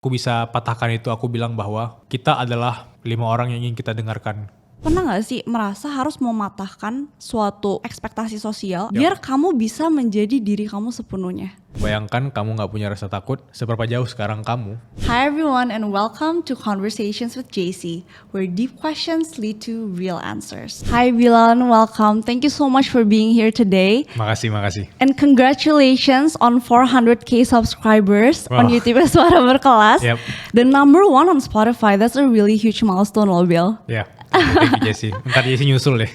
Aku bisa patahkan itu, aku bilang bahwa kita adalah 5 orang yang ingin kita dengarkan. Pernah gak sih merasa harus mematahkan suatu ekspektasi sosial biar kamu bisa menjadi diri kamu sepenuhnya? Bayangkan kamu gak punya rasa takut, seberapa jauh sekarang kamu? Hi everyone and welcome to Conversations with JC, where deep questions lead to real answers. Hi Bilan, welcome. Thank you so much for being here today. Makasih. And congratulations on 400k subscribers on YouTube Suara Berkelas. Yep. The number 1 on Spotify, that's a really huge milestone loh Bill. Ya, thank you Jesse. Ntar Jesse nyusul deh.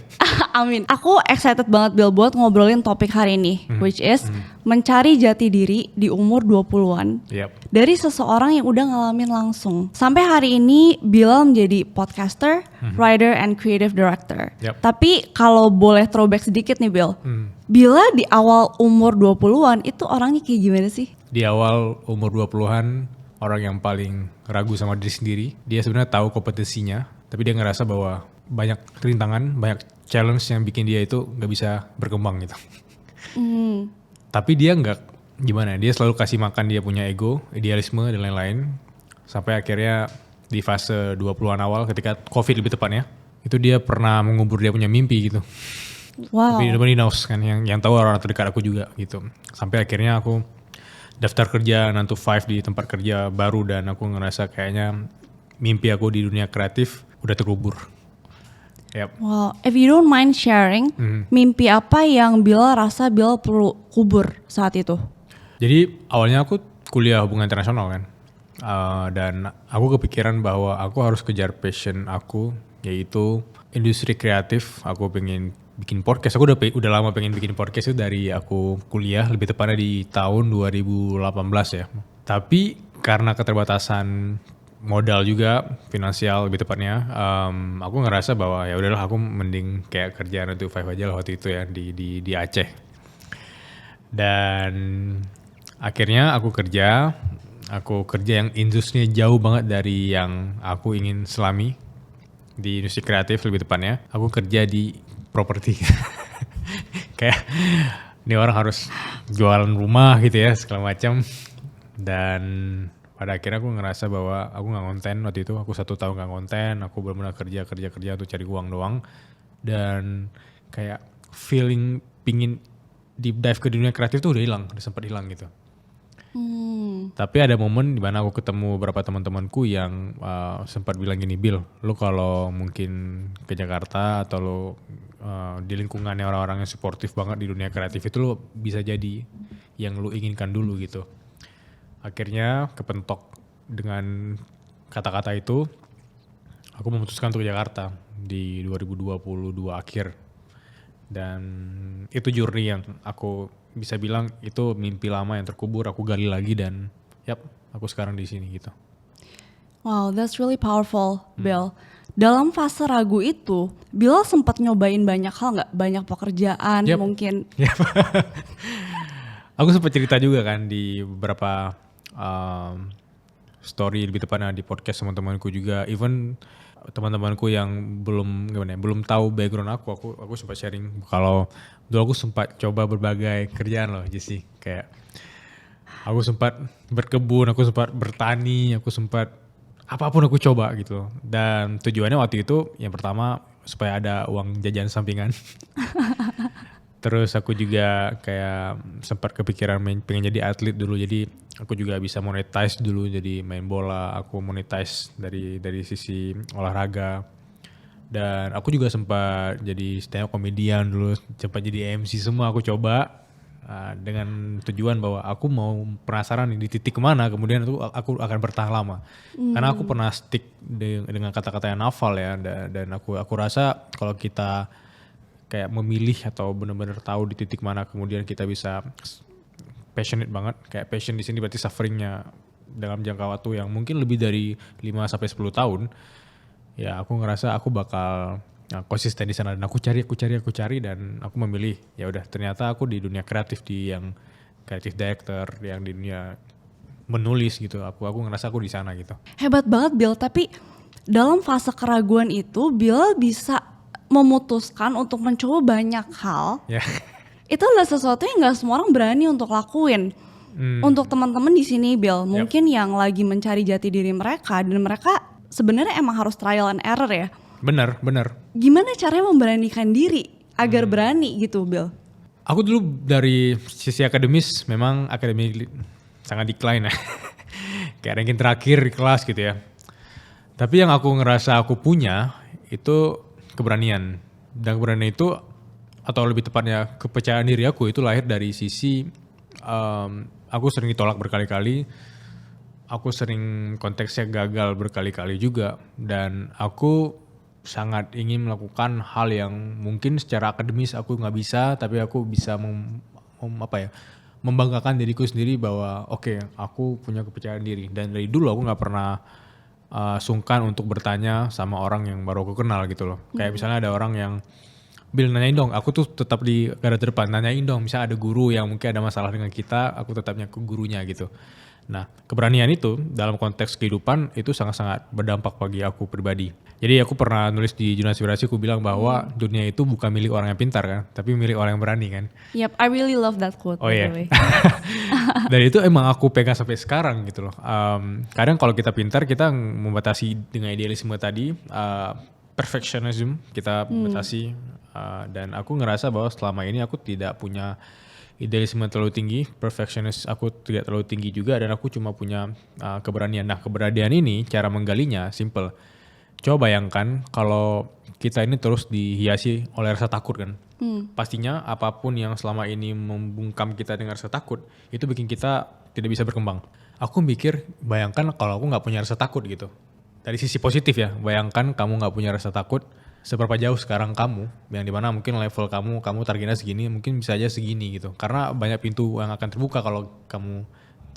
Amin. Aku excited banget Bill buat ngobrolin topik hari ini, which is mencari jati diri di umur 20-an. Yep. Dari seseorang yang udah ngalamin langsung. Sampai hari ini Bilal menjadi podcaster, writer, and creative director. Yep. Tapi kalau boleh throwback sedikit nih Bill. Bila di awal umur 20-an itu orangnya kayak gimana sih? Di awal umur 20-an, orang yang paling ragu sama diri sendiri. Dia sebenarnya tahu kompetisinya, tapi dia ngerasa bahwa banyak rintangan, banyak challenge yang bikin dia itu gak bisa berkembang gitu. Tapi dia gak, gimana, dia selalu kasih makan dia punya ego, idealisme dan lain-lain. Sampai akhirnya di fase 20-an awal ketika COVID lebih tepatnya, itu dia pernah mengubur dia punya mimpi gitu. Wow. Tapi nobody knows kan, yang tahu orang terdekat aku juga gitu. Sampai akhirnya aku daftar kerja 9 to 5 di tempat kerja baru dan aku ngerasa kayaknya mimpi aku di dunia kreatif udah terkubur. Yep. Wow, if you don't mind sharing, mimpi apa yang Bilal rasa Bilal perlu kubur saat itu? Jadi awalnya aku kuliah hubungan internasional kan, dan aku kepikiran bahwa aku harus kejar passion aku, yaitu industri kreatif. Aku pengen bikin podcast, aku udah lama pengen bikin podcast itu dari aku kuliah, lebih tepatnya di tahun 2018 ya. Tapi karena keterbatasan modal juga, finansial lebih tepatnya, aku ngerasa bahwa ya udahlah aku mending kayak kerjaan untuk 5 aja lah waktu itu ya di Aceh. Dan akhirnya aku kerja yang industrinya jauh banget dari yang aku ingin selami di industri kreatif lebih tepatnya. Aku kerja di properti. Kayak ini orang harus jualan rumah gitu ya segala macam. Dan pada akhirnya aku ngerasa bahwa aku gak konten waktu itu. Aku 1 tahun gak konten, aku benar-benar kerja untuk cari uang doang. Dan kayak feeling pingin deep dive ke dunia kreatif tuh udah sempat hilang gitu. Tapi ada momen dimana aku ketemu beberapa teman-temanku yang sempat bilang gini, Bill, lu kalau mungkin ke Jakarta atau lu di lingkungannya orang-orang yang suportif banget di dunia kreatif itu lu bisa jadi yang lu inginkan dulu gitu. Akhirnya kepentok dengan kata-kata itu, aku memutuskan untuk ke Jakarta di 2022 akhir. Dan itu journey yang aku bisa bilang itu mimpi lama yang terkubur, aku gali lagi dan aku sekarang di sini gitu. Wow, that's really powerful, Bill. Dalam fase ragu itu, Bill sempat nyobain banyak hal nggak? Banyak pekerjaan mungkin? Aku sempat cerita juga kan di beberapa story, lebih tepatnya di podcast teman-temanku juga, even teman-temanku yang belum tahu background aku sempat sharing kalau dulu aku sempat coba berbagai kerjaan loh Jesse. Kayak aku sempat berkebun, aku sempat bertani, aku sempat apapun aku coba gitu. Dan tujuannya waktu itu yang pertama supaya ada uang jajan sampingan. Terus aku juga kayak sempat kepikiran pengen jadi atlet dulu, jadi aku juga bisa monetize dulu, jadi main bola, aku monetize dari sisi olahraga. Dan aku juga sempat jadi stand up comedian dulu, sempat jadi MC, semua aku coba dengan tujuan bahwa aku mau penasaran di titik mana, kemudian itu aku akan bertahan lama. Karena aku pernah stick dengan kata-kata yang hafal ya, dan aku rasa kalau kita kayak memilih atau benar-benar tahu di titik mana kemudian kita bisa passionate banget. Kayak passion di sini berarti sufferingnya dalam jangka waktu yang mungkin lebih dari 5 sampai 10 tahun. Ya aku ngerasa aku bakal konsisten di sana dan aku cari dan aku memilih ya udah ternyata aku di dunia kreatif, di yang creative director, yang di dunia menulis gitu. Aku ngerasa aku di sana gitu. Hebat banget Bill, tapi dalam fase keraguan itu Bill bisa memutuskan untuk mencoba banyak hal. Itu adalah sesuatu yang gak semua orang berani untuk lakuin. Untuk teman-teman di sini, Bill, mungkin yang lagi mencari jati diri mereka dan mereka sebenarnya emang harus trial and error ya. Bener. Gimana caranya memberanikan diri agar berani gitu, Bill? Aku dulu dari sisi akademis memang akademik sangat decline ya. Kayak ranking terakhir di kelas gitu ya. Tapi yang aku ngerasa aku punya itu keberanian. Dan keberanian itu, atau lebih tepatnya kepercayaan diri aku itu lahir dari sisi aku sering ditolak berkali-kali. Aku sering konteksnya gagal berkali-kali juga. Dan aku sangat ingin melakukan hal yang mungkin secara akademis aku nggak bisa, tapi aku bisa membanggakan diriku sendiri bahwa oke, aku punya kepercayaan diri. Dan dari dulu aku nggak pernah sungkan untuk bertanya sama orang yang baru aku kenal gitu loh. Kayak misalnya ada orang yang Bill, nanyain dong, aku tuh tetap di garda terdepan, nanyain dong, misalnya ada guru yang mungkin ada masalah dengan kita, aku tetapnya ke gurunya gitu. Nah, keberanian itu dalam konteks kehidupan itu sangat-sangat berdampak bagi aku pribadi. Jadi aku pernah nulis di jurnal inspirasi, aku bilang bahwa dunia itu bukan milik orang yang pintar kan, tapi milik orang yang berani kan. Yep, I really love that quote. Oh iya. Dan itu emang aku pegang sampai sekarang gitu loh. Kadang kalau kita pintar, kita membatasi dengan idealisme tadi, perfectionism kita batasi. Dan aku ngerasa bahwa selama ini aku tidak punya idealisme terlalu tinggi, perfectionist aku tidak terlalu tinggi juga, dan aku cuma punya keberanian. Nah, keberanian ini cara menggalinya simple. Coba bayangkan kalau kita ini terus dihiasi oleh rasa takut kan. Pastinya apapun yang selama ini membungkam kita dengan rasa takut, itu bikin kita tidak bisa berkembang. Aku mikir, bayangkan kalau aku gak punya rasa takut gitu. Dari sisi positif ya, bayangkan kamu gak punya rasa takut, seberapa jauh sekarang kamu, yang dimana mungkin level kamu targetnya segini, mungkin bisa aja segini gitu. Karena banyak pintu yang akan terbuka kalau kamu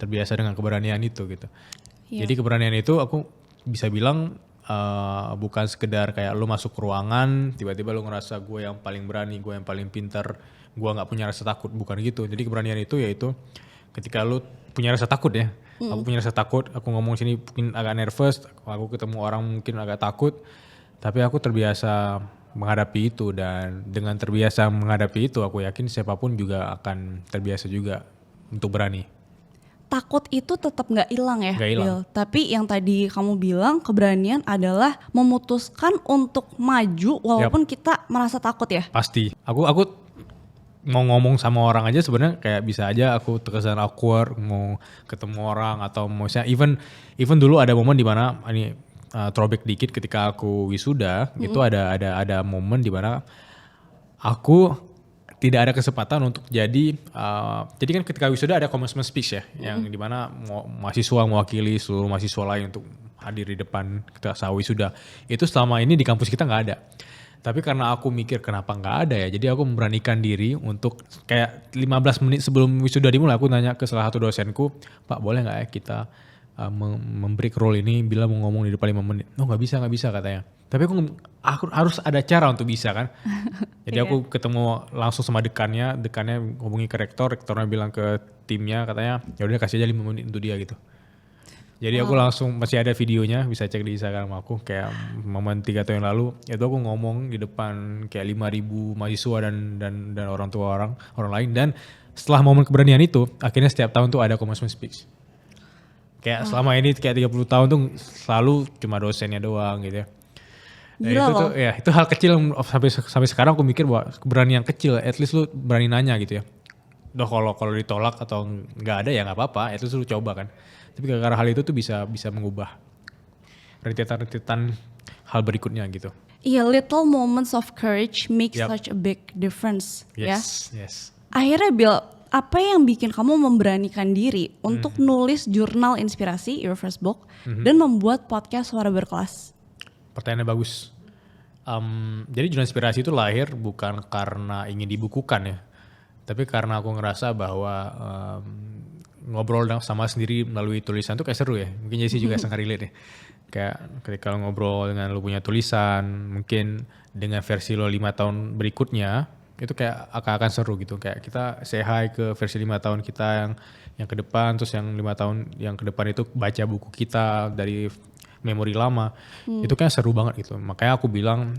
terbiasa dengan keberanian itu gitu. Jadi keberanian itu aku bisa bilang bukan sekedar kayak lu masuk ruangan, tiba-tiba lu ngerasa gue yang paling berani, gue yang paling pintar, gue gak punya rasa takut, bukan gitu. Jadi keberanian itu yaitu ketika lu punya rasa takut ya. Aku punya rasa takut, aku ngomong sini mungkin agak nervous, aku ketemu orang mungkin agak takut, tapi aku terbiasa menghadapi itu, dan dengan terbiasa menghadapi itu aku yakin siapapun juga akan terbiasa juga untuk berani. Takut itu tetap nggak hilang ya, Nggak hilang. Bill. Tapi yang tadi kamu bilang keberanian adalah memutuskan untuk maju walaupun kita merasa takut ya. Pasti. Aku mau ngomong sama orang aja sebenarnya kayak bisa aja aku terkesan awkward mau ketemu orang, atau misalnya even dulu ada momen di mana ini throwback dikit, ketika aku wisuda itu ada momen di mana aku tidak ada kesempatan untuk jadi kan ketika wisuda ada commencement speech ya, yang di mana mahasiswa mewakili seluruh mahasiswa lain untuk hadir di depan kita saat wisuda. Itu selama ini di kampus kita nggak ada. Tapi karena aku mikir kenapa nggak ada ya, jadi aku memberanikan diri untuk kayak 15 menit sebelum wisuda dimulai aku nanya ke salah satu dosenku, Pak boleh nggak ya kita memberi role ini bila mau ngomong di depan 5 menit. Oh nggak bisa katanya. Tapi aku harus ada cara untuk bisa kan. Jadi aku ketemu langsung sama dekannya ngomongin ke rektornya bilang ke timnya, katanya ya udah kasih aja 5 menit untuk dia gitu. Jadi aku langsung, masih ada videonya, bisa cek di Instagram aku, kayak momen 3 tahun yang lalu, itu aku ngomong di depan kayak 5.000 mahasiswa dan orang tua orang lain, dan setelah momen keberanian itu, akhirnya setiap tahun tuh ada commencement speech. Kayak selama ini kayak 30 tahun tuh selalu cuma dosennya doang gitu ya. Gila itu loh. tuh ya itu hal kecil sampai sekarang aku mikir bahwa keberanian kecil, at least lu berani nanya gitu ya. Kalau ditolak atau nggak ada ya nggak apa-apa, itu lu coba kan. Tapi karena hal itu tuh bisa mengubah rentetan hal berikutnya gitu. Iya, little moments of courage make such a big difference. Yes. Akhirnya Bill, apa yang bikin kamu memberanikan diri untuk nulis jurnal inspirasi, your first book, dan membuat podcast Suara Berkelas? Pertanyaannya bagus. Jadi jurnal inspirasi itu lahir bukan karena ingin dibukukan ya, tapi karena aku ngerasa bahwa ngobrol sama sendiri melalui tulisan tuh kayak seru ya. Mungkin Jessie juga sangat relate ya. Kayak ketika lo ngobrol dengan lo punya tulisan, mungkin dengan versi lo 5 tahun berikutnya, itu kayak akan seru gitu. Kayak kita say hi ke versi 5 tahun kita yang ke depan, terus yang 5 tahun yang ke depan itu baca buku kita dari memori lama. Itu kayak seru banget gitu. Makanya aku bilang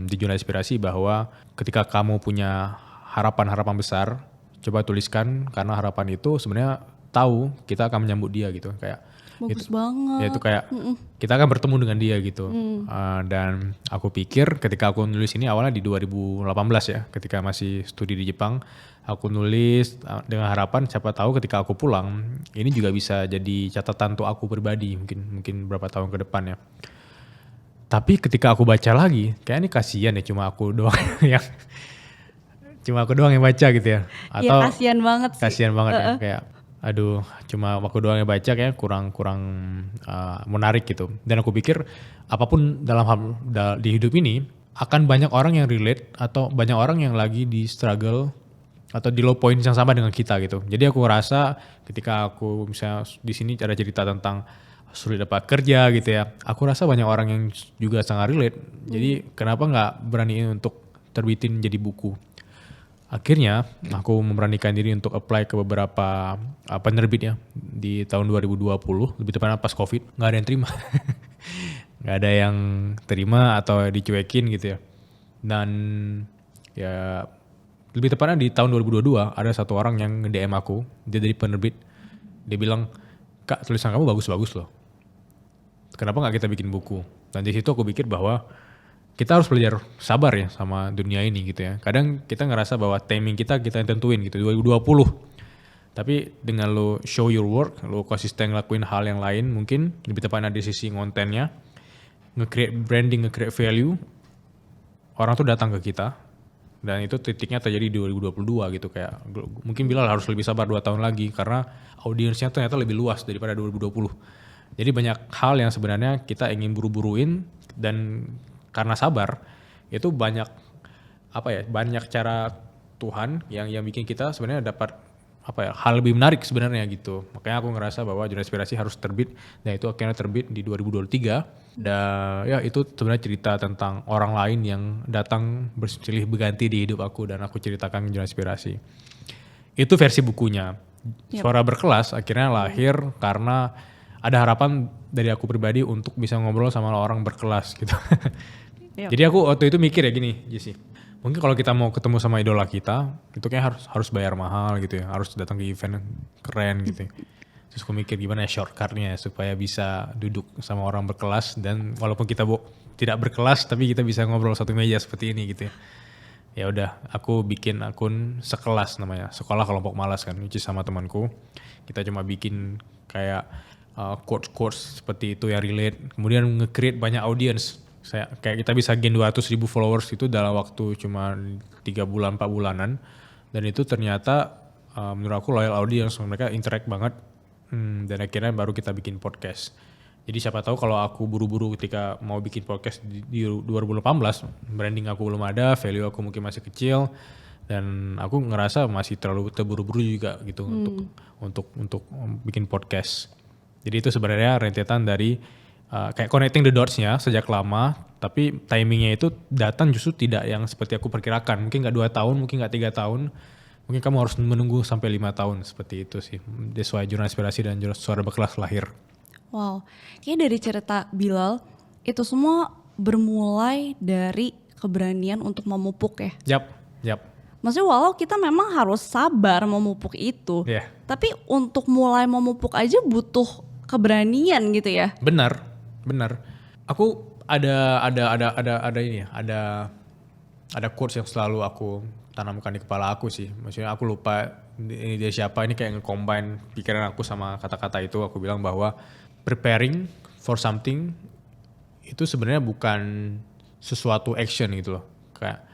di jurnal inspirasi bahwa ketika kamu punya harapan-harapan besar, coba tuliskan, karena harapan itu sebenarnya tahu kita akan menyambut dia gitu, kayak Bagus banget. ya itu kayak kita akan bertemu dengan dia gitu. Dan aku pikir ketika aku nulis ini awalnya di 2018 ya, ketika masih studi di Jepang, aku nulis dengan harapan siapa tahu ketika aku pulang ini juga bisa jadi catatan untuk aku pribadi mungkin berapa tahun ke depan ya. Tapi ketika aku baca lagi, kayak ini kasihan ya cuma aku doang yang baca gitu ya. Iya, Atau kasihan banget sih. kasihan banget ya, kayak aduh cuma aku doang yang baca kayak kurang menarik gitu. Dan aku pikir apapun dalam hal di hidup ini akan banyak orang yang relate atau banyak orang yang lagi di struggle atau di low point yang sama dengan kita gitu. Jadi aku rasa ketika aku misalnya di sini ada cerita tentang sulit dapat kerja gitu ya, aku rasa banyak orang yang juga sangat relate. Jadi kenapa nggak beraniin untuk terbitin jadi buku? Akhirnya aku memberanikan diri untuk apply ke beberapa penerbit ya di tahun 2020, lebih tepatnya pas COVID, nggak ada yang terima. Nggak ada yang terima atau dicuekin gitu ya. Dan ya lebih tepatnya di tahun 2022 ada satu orang yang nge-DM aku, dia dari penerbit, dia bilang, "Kak, tulisan kamu bagus-bagus loh. Kenapa nggak kita bikin buku?" Dan di situ aku pikir bahwa kita harus belajar sabar ya sama dunia ini gitu ya. Kadang kita ngerasa bahwa timing kita yang tentuin gitu 2020. Tapi dengan lo show your work, lo konsisten ngelakuin hal yang lain mungkin lebih tepatnya di sisi kontennya, nge-create branding, nge-create value, orang tuh datang ke kita. Dan itu titiknya terjadi di 2022 gitu, kayak mungkin Bilal harus lebih sabar 2 tahun lagi karena audiensnya ternyata lebih luas daripada 2020. Jadi banyak hal yang sebenarnya kita ingin buru-buruin dan karena sabar itu banyak cara Tuhan yang bikin kita sebenarnya dapat hal lebih menarik sebenarnya gitu. Makanya aku ngerasa bahwa Jurnal Inspirasi harus terbit, dan itu akhirnya terbit di 2023. Dan ya itu sebenarnya cerita tentang orang lain yang datang bersilih berganti di hidup aku dan aku ceritakan Jurnal Inspirasi. Itu versi bukunya. Suara Berkelas akhirnya lahir karena ada harapan dari aku pribadi untuk bisa ngobrol sama orang berkelas gitu. Jadi aku waktu itu mikir ya gini, Jessy. Mungkin kalau kita mau ketemu sama idola kita, itu kayak harus bayar mahal gitu ya, harus datang ke event keren gitu. Terus aku mikir gimana ya shortcutnya supaya bisa duduk sama orang berkelas, dan walaupun kita tidak berkelas tapi kita bisa ngobrol satu meja seperti ini gitu ya. Ya udah, aku bikin akun sekelas namanya, Sekolah Kelompok Malas kan, which is sama temanku. Kita cuma bikin kayak quotes seperti itu yang relate, kemudian nge-create banyak audience. Kayak kita bisa gain 200,000 followers itu dalam waktu cuma 3 bulan 4 bulanan, dan itu ternyata menurut aku loyal audience, mereka interact banget. Dan akhirnya baru kita bikin podcast. Jadi siapa tahu kalau aku buru-buru ketika mau bikin podcast di 2018, branding aku belum ada, value aku mungkin masih kecil, dan aku ngerasa masih terlalu terburu-buru juga gitu untuk bikin podcast. Jadi itu sebenarnya rentetan dari kayak connecting the dots-nya sejak lama, tapi timingnya itu datang justru tidak yang seperti aku perkirakan. Mungkin nggak 2 tahun, mungkin nggak 3 tahun, mungkin kamu harus menunggu sampai 5 tahun, seperti itu sih. That's why Jurnal Inspirasi dan Suara Berkelas lahir. Wow, kayaknya dari cerita Bilal, itu semua bermulai dari keberanian untuk memupuk ya? Yap. Maksudnya walau kita memang harus sabar memupuk itu, tapi untuk mulai memupuk aja butuh keberanian gitu ya? Benar. Aku ada ini ya, ada quotes yang selalu aku tanamkan di kepala aku sih. Maksudnya aku lupa ini dia siapa, ini kayak nge-combine pikiran aku sama kata-kata itu. Aku bilang bahwa preparing for something itu sebenarnya bukan sesuatu action gitu loh. Kayak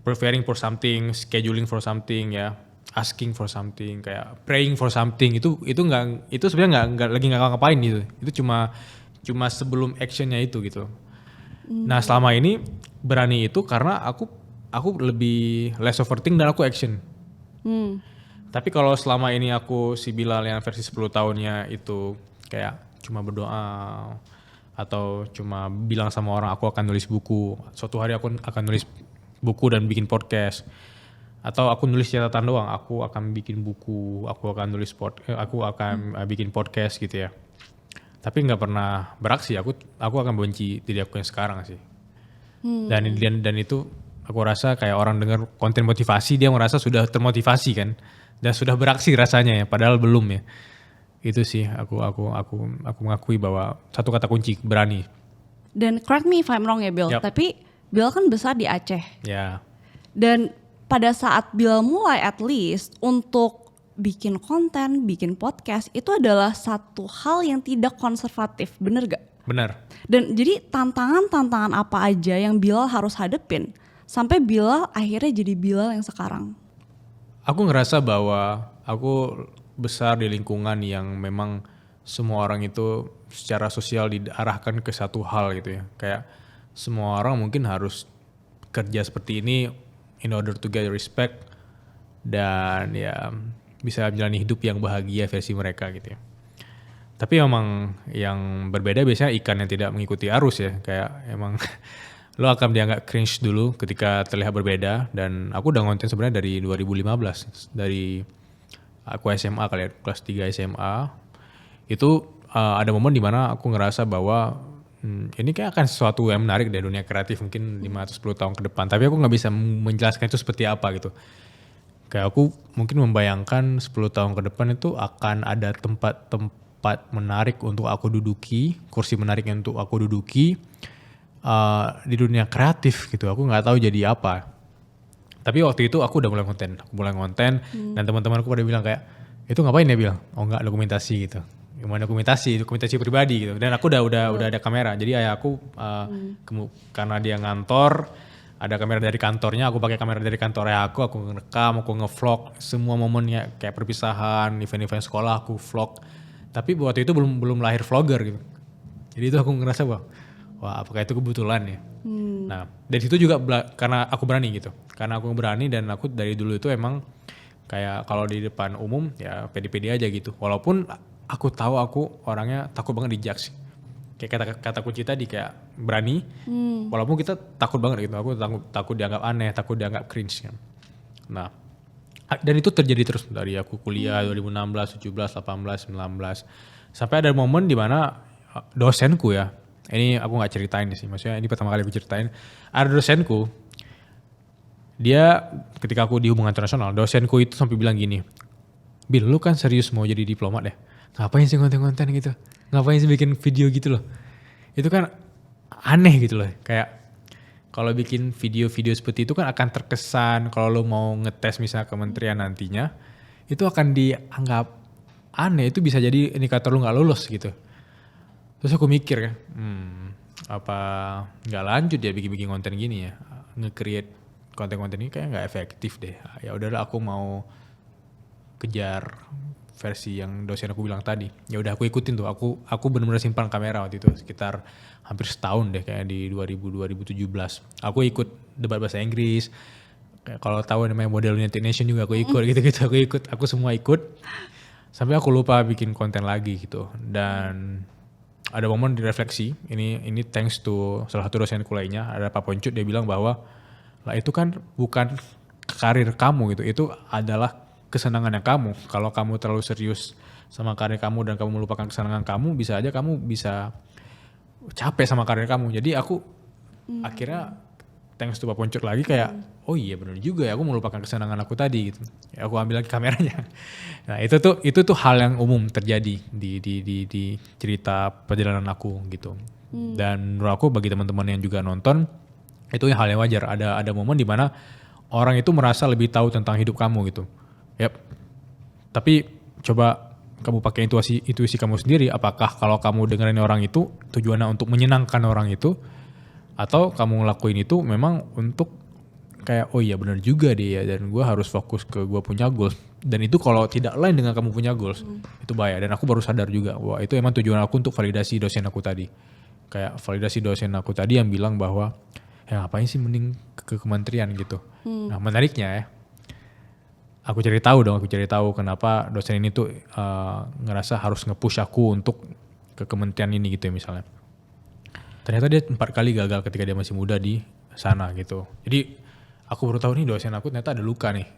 preparing for something, scheduling for something ya, asking for something, kayak praying for something, itu sebenarnya nggak lagi ngapain gitu. Itu cuma sebelum actionnya itu gitu. Nah selama ini berani itu karena aku lebih less overthink dan aku action. Tapi kalau selama ini aku si Bilal yang versi 10 tahunnya itu kayak cuma berdoa atau cuma bilang sama orang aku akan nulis buku, suatu hari aku akan nulis buku dan bikin podcast, atau aku nulis catatan doang, aku akan bikin buku, aku akan bikin podcast gitu ya. Tapi nggak pernah beraksi, aku akan benci diri aku yang sekarang sih. Dan itu Aku rasa kayak orang dengar konten motivasi dia merasa sudah termotivasi kan dan sudah beraksi rasanya ya, padahal belum ya. Itu sih aku mengakui bahwa satu kata kunci berani. Dan correct me if I'm wrong ya Bill, Yap. tapi Bill kan besar di Aceh. Ya, Dan pada saat Bill mulai at least untuk bikin konten, bikin podcast itu adalah satu hal yang tidak konservatif, bener gak? benar. Dan jadi tantangan-tantangan apa aja yang Bilal harus hadepin sampai Bilal akhirnya jadi Bilal yang sekarang. Aku ngerasa bahwa aku besar di lingkungan yang memang semua orang itu secara sosial diarahkan ke satu hal gitu ya. Kayak semua orang mungkin harus kerja seperti ini in order to get respect dan ya bisa menjalani hidup yang bahagia versi mereka gitu ya. Tapi emang yang berbeda biasanya ikan yang tidak mengikuti arus ya. Kayak emang lo akan dianggap cringe dulu ketika terlihat berbeda. Dan aku udah ngonten sebenarnya dari 2015. Dari aku SMA kali ya, kelas 3 SMA. Itu ada momen dimana aku ngerasa bahwa ini kayak akan sesuatu yang menarik dari dunia kreatif mungkin 5 atau 10 tahun ke depan. Tapi aku gak bisa menjelaskan itu seperti apa gitu. Kayak aku mungkin membayangkan 10 tahun ke depan itu akan ada tempat menarik untuk aku duduki, kursi menarik untuk aku duduki di dunia kreatif gitu. Aku nggak tahu jadi apa. Tapi waktu itu aku udah mulai konten. Dan teman-temanku pada bilang kayak, itu ngapain ya Bill? Oh nggak, dokumentasi gitu. Gimana dokumentasi pribadi gitu. Dan aku udah ada kamera. Jadi ayah aku karena dia ngantor, ada kamera dari kantornya, aku pakai kamera dari kantor ayah aku ngerekam, aku ngevlog semua momennya kayak perpisahan, event-event sekolah aku vlog. Tapi waktu itu belum lahir vlogger gitu. Jadi itu aku ngerasa bahwa wah apakah itu kebetulan ya. Nah dari situ juga karena aku berani gitu. Karena aku berani dan aku dari dulu itu emang kayak kalau di depan umum ya pede-pede aja gitu. Walaupun aku tahu aku orangnya takut banget dijudge. Kayak kata kunci tadi kayak berani. Walaupun kita takut banget gitu. Aku takut dianggap aneh, takut dianggap cringe kan. Nah dan itu terjadi terus dari aku kuliah 2016, 17, 18, 19. Sampai ada momen di mana dosenku ya. Ini aku gak ceritain sih, maksudnya ini pertama kali aku ceritain. Ada dosenku, dia ketika aku di hubungan internasional, dosenku itu sampai bilang gini, Bil lu kan serius mau jadi diplomat deh, ngapain sih konten-konten gitu, ngapain sih bikin video gitu loh. Itu kan aneh gitu loh, kayak kalau bikin video-video seperti itu kan akan terkesan kalau lu mau ngetes misalnya kementerian nantinya, itu akan dianggap aneh, itu bisa jadi indikator lu gak lulus gitu. Terus aku mikir kan, apa nggak lanjut ya bikin konten gini ya, nge-create konten-konten ini kayak nggak efektif deh. Ya udahlah aku mau kejar versi yang dosen aku bilang tadi. Ya udah aku ikutin tuh, aku benar-benar simpan kamera waktu itu sekitar hampir setahun deh kayak di 2017. Aku ikut debat bahasa Inggris. Kalau tahu namanya Model United Nation juga aku ikut gitu-gitu, aku semua ikut. Sampai aku lupa bikin konten lagi gitu. Dan ada momen direfleksi, ini thanks to salah satu dosenku lainnya, ada Pak Poncut, dia bilang bahwa lah itu kan bukan karir kamu gitu, itu adalah kesenangannya kamu. Kalau kamu terlalu serius sama karir kamu dan kamu melupakan kesenangan kamu, bisa aja kamu bisa capek sama karir kamu. Jadi aku akhirnya thanks to Pak Poncut lagi kayak, oh iya benar juga ya, aku melupakan kesenangan aku tadi gitu. Ya, aku ambil lagi kameranya. Nah itu tuh hal yang umum terjadi di cerita perjalanan aku gitu. Dan menurut aku bagi teman-teman yang juga nonton, itu hal yang wajar. Ada momen di mana orang itu merasa lebih tahu tentang hidup kamu gitu. Yap. Tapi coba kamu pakai intuisi kamu sendiri. Apakah kalau kamu dengerin orang itu tujuannya untuk menyenangkan orang itu, atau kamu ngelakuin itu memang untuk kayak oh iya benar juga deh ya, dan gue harus fokus ke gue punya goals. Dan itu kalau tidak lain dengan kamu punya goals, itu bahaya. Dan aku baru sadar juga bahwa itu emang tujuan aku untuk validasi dosen aku tadi. Kayak validasi dosen aku tadi yang bilang bahwa ya ngapain sih mending ke kementerian gitu. Nah menariknya ya, aku cari tahu kenapa dosen ini tuh ngerasa harus nge-push aku untuk ke kementerian ini gitu ya misalnya. Ternyata dia 4 kali gagal ketika dia masih muda di sana gitu. Jadi aku baru tahu nih dosen aku ternyata ada luka nih.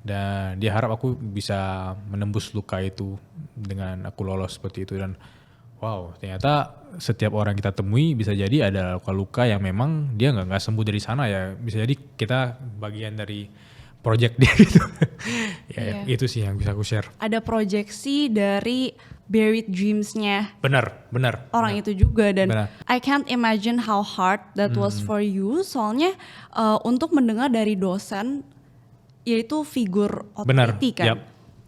Dan dia harap aku bisa menembus luka itu dengan aku lolos seperti itu. Dan wow ternyata setiap orang kita temui bisa jadi ada luka-luka yang memang dia nggak sembuh dari sana ya. Bisa jadi kita bagian dari project dia gitu. Ya, Iya. itu sih yang bisa aku share. Ada proyeksi dari buried dreams-nya Benar. orang itu juga, dan Benar. I can't imagine how hard that was for you, soalnya untuk mendengar dari dosen, yaitu figur Benar, otoriti kan. yap.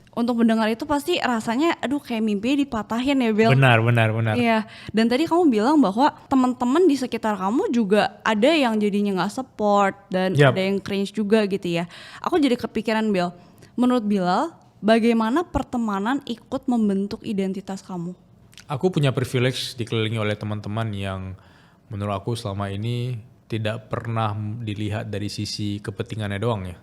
Untuk mendengar itu pasti rasanya aduh kayak mimpinya dipatahin ya Bill. Benar. Iya, dan tadi kamu bilang bahwa teman-teman di sekitar kamu juga ada yang jadinya nggak support dan Yap. ada yang cringe juga gitu ya. Aku jadi kepikiran Bill, menurut Bilal bagaimana pertemanan ikut membentuk identitas kamu? Aku punya privilege dikelilingi oleh teman-teman yang menurut aku selama ini tidak pernah dilihat dari sisi kepentingannya doang ya.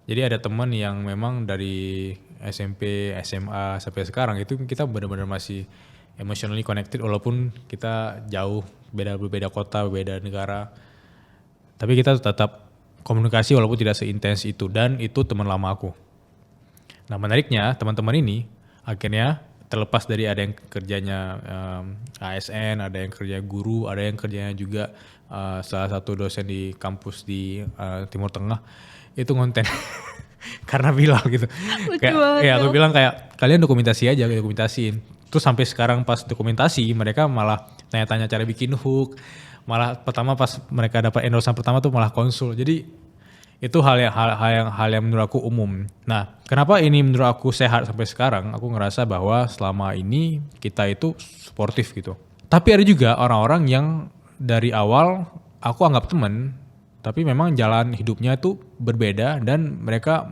Jadi ada teman yang memang dari SMP, SMA sampai sekarang itu kita benar-benar masih emotionally connected walaupun kita jauh, berbeda kota, berbeda negara. Tapi kita tetap komunikasi walaupun tidak seintens itu, dan itu teman lama aku. Nah menariknya teman-teman ini akhirnya terlepas dari ada yang kerjanya ASN, ada yang kerja guru, ada yang kerjanya juga salah satu dosen di kampus di Timur Tengah, itu ngonten karena Bilal gitu. Lucu Kayak, banget, ya aku Bill. bilang kayak kalian dokumentasi aja, dokumentasiin. Terus sampai sekarang pas dokumentasi mereka malah tanya-tanya cara bikin hook, malah pertama pas mereka dapat endorsement pertama tuh malah konsul. Jadi itu hal yang menurut aku umum. Nah, kenapa ini menurut aku sehat sampai sekarang? Aku ngerasa bahwa selama ini kita itu suportif gitu. Tapi ada juga orang-orang yang dari awal aku anggap teman, tapi memang jalan hidupnya tuh berbeda dan mereka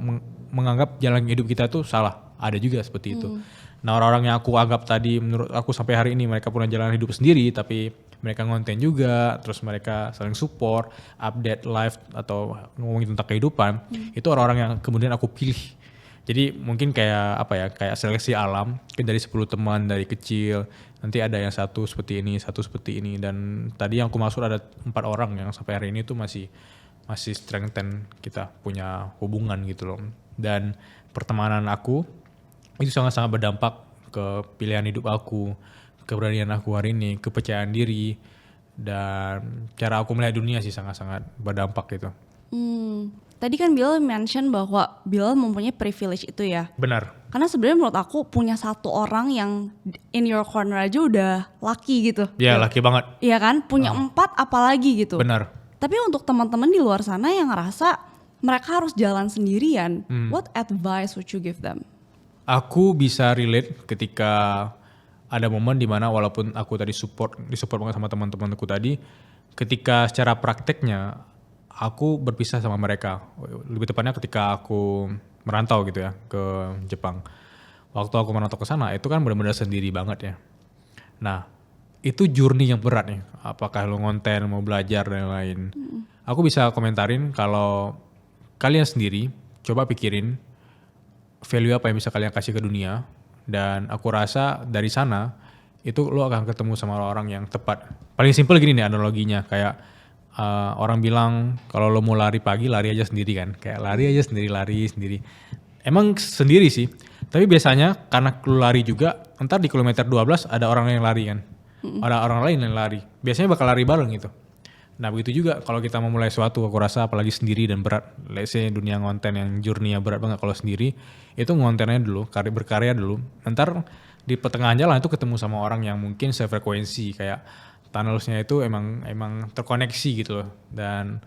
menganggap jalan hidup kita tuh salah. Ada juga seperti itu. Nah, orang-orang yang aku anggap tadi menurut aku sampai hari ini mereka punya jalan hidup sendiri, tapi mereka ngonten juga, terus mereka saling support, update live atau ngomongin tentang kehidupan, itu orang-orang yang kemudian aku pilih. Jadi mungkin kayak apa ya, kayak seleksi alam, dari 10 teman dari kecil, nanti ada yang satu seperti ini, satu seperti ini, dan tadi yang aku maksud ada 4 orang yang sampai hari ini tuh masih strengthen kita punya hubungan gitu loh. Dan pertemanan aku itu sangat-sangat berdampak ke pilihan hidup aku, keberanian aku hari ini, kepercayaan diri, dan cara aku melihat dunia sih sangat-sangat berdampak gitu. Tadi kan Bilal mention bahwa Bilal mempunyai privilege itu ya. Benar. Karena sebenarnya menurut aku punya satu orang yang in your corner aja udah lucky gitu. Ya laki banget. Iya kan? Punya 4 apalagi gitu. Benar. Tapi untuk teman-teman di luar sana yang ngerasa mereka harus jalan sendirian, what advice would you give them? Aku bisa relate ketika ada momen dimana walaupun aku tadi disupport banget sama teman-temanku tadi, ketika secara prakteknya aku berpisah sama mereka. Lebih tepatnya ketika aku merantau gitu ya ke Jepang. Waktu aku merantau ke sana itu kan benar-benar sendiri banget ya. Nah itu journey yang berat nih. Apakah lo ngonten, mau belajar dan lain-lain. Aku bisa komentarin kalau kalian sendiri coba pikirin value apa yang bisa kalian kasih ke dunia, dan aku rasa dari sana itu lo akan ketemu sama orang yang tepat. Paling simpel gini nih analoginya, kayak orang bilang kalau lo mau lari pagi lari aja sendiri kan, kayak lari aja sendiri, lari sendiri. Emang sendiri sih, tapi biasanya karena lo lari juga, ntar di kilometer 12 ada orang yang lari kan, ada orang lain yang lari, biasanya bakal lari bareng gitu. Nah begitu juga kalau kita memulai suatu, aku rasa apalagi sendiri dan berat, let's say dunia ngonten yang journey-nya berat banget, kalau sendiri itu ngontennya dulu, berkarya dulu, ntar di pertengahan jalan itu ketemu sama orang yang mungkin sefrekuensi, kayak tunnelsnya itu emang terkoneksi gitu loh. Dan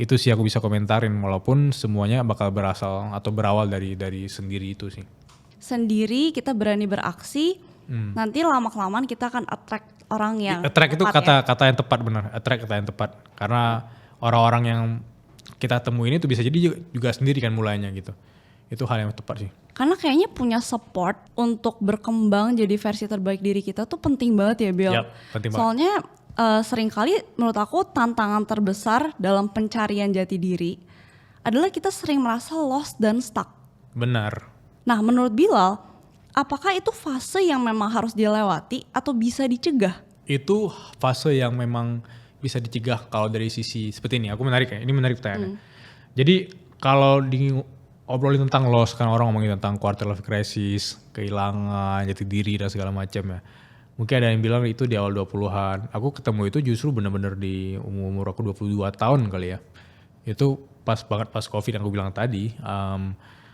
itu sih aku bisa komentarin, walaupun semuanya bakal berasal atau berawal dari sendiri itu sih. Sendiri kita berani beraksi, nanti lama-kelamaan kita akan attract orang yang Attract itu tepat ya. kata yang tepat, benar. Attract kata yang tepat. Karena orang-orang yang kita temuin itu bisa jadi juga sendiri kan mulainya gitu. Itu hal yang tepat sih. Karena kayaknya punya support untuk berkembang jadi versi terbaik diri kita tuh penting banget ya Bill. Yap, penting banget. Soalnya seringkali menurut aku tantangan terbesar dalam pencarian jati diri adalah kita sering merasa lost dan stuck. Benar. Nah menurut Bilal, apakah itu fase yang memang harus dilewati atau bisa dicegah? Itu fase yang memang bisa dicegah kalau dari sisi seperti ini. Aku menarik ya, ini menarik pertanyaannya. Jadi kalau obrolin tentang loss, kan orang ngomongin tentang quarter life crisis, kehilangan jati diri dan segala macam ya. Mungkin ada yang bilang itu di awal 20-an. Aku ketemu itu justru bener-bener di umur aku 22 tahun kali ya. Itu pas banget pas COVID yang aku bilang tadi.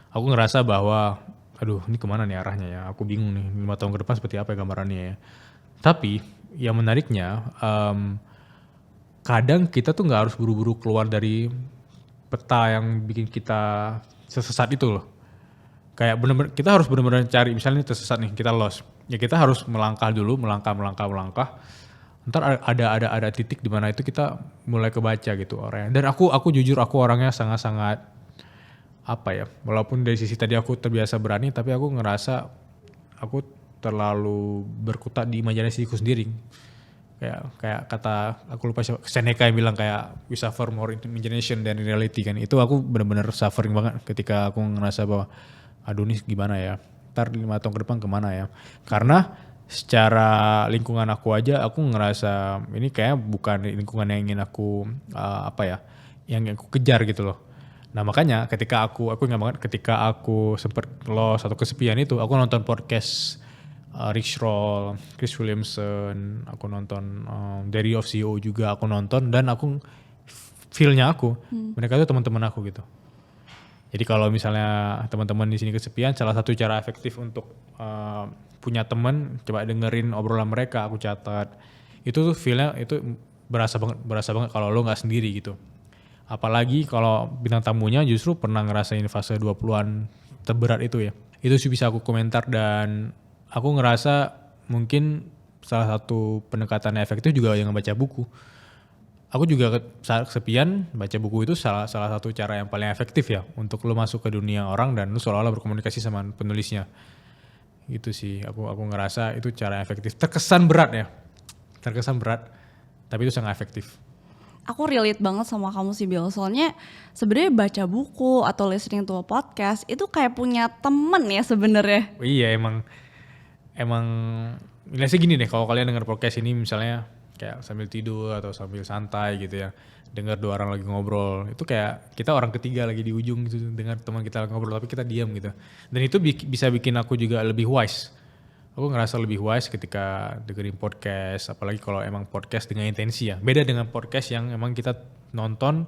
Aku ngerasa bahwa aduh ini kemana nih arahnya ya. Aku bingung nih 5 tahun ke depan seperti apa ya gambarannya ya. Tapi yang menariknya kadang kita tuh gak harus buru-buru keluar dari peta yang bikin kita sesat itu loh. Kayak bener-bener kita harus bener-bener cari, misalnya tersesat nih, kita lost. Ya kita harus melangkah dulu, melangkah. Ntar ada titik di mana itu kita mulai kebaca gitu orangnya. Dan aku jujur aku orangnya sangat-sangat apa ya, walaupun dari sisi tadi aku terbiasa berani, tapi aku ngerasa aku terlalu berkutat di imajinasiku sendiri. Kayak kata aku lupa siapa, Seneca yang bilang kayak we suffer more in imagination than in reality kan. Itu aku bener-bener suffering banget ketika aku ngerasa bahwa aduh ini gimana ya, ntar 5 tahun ke depan kemana ya. Karena secara lingkungan aku aja aku ngerasa ini kayak bukan lingkungan yang ingin aku yang aku kejar gitu loh. Nah makanya ketika aku ingat banget ketika aku sempet lost atau kesepian itu, aku nonton podcast Rich Roll, Chris Williamson, aku nonton Diary of CEO juga aku nonton, dan aku feel-nya aku mereka itu teman-teman aku gitu. Jadi kalau misalnya teman-teman di sini kesepian, salah satu cara efektif untuk punya teman, coba dengerin obrolan mereka, aku catat. Itu tuh feel-nya itu berasa banget kalau lo nggak sendiri gitu. Apalagi kalau bintang tamunya justru pernah ngerasain fase 20-an terberat itu ya. Itu sih bisa aku komentar, dan aku ngerasa mungkin salah satu pendekatan efektif juga yang baca buku. Aku juga saat kesepian, baca buku itu salah satu cara yang paling efektif ya untuk lo masuk ke dunia orang dan lo seolah-olah berkomunikasi sama penulisnya. Gitu sih, aku ngerasa itu cara efektif. Terkesan berat, tapi itu sangat efektif. Aku relate banget sama kamu sih Bill, soalnya sebenarnya baca buku atau listening to a podcast itu kayak punya temen ya sebenarnya. Iya emang biasanya gini deh, kalau kalian dengar podcast ini misalnya kayak sambil tidur atau sambil santai gitu ya, dengar 2 orang lagi ngobrol, itu kayak kita orang ketiga lagi di ujung gitu, dengar teman kita lagi ngobrol tapi kita diam gitu. Dan itu bisa bikin aku juga lebih wise. Aku ngerasa lebih wise ketika dengerin podcast, apalagi kalau emang podcast dengan intensi ya. Beda dengan podcast yang emang kita nonton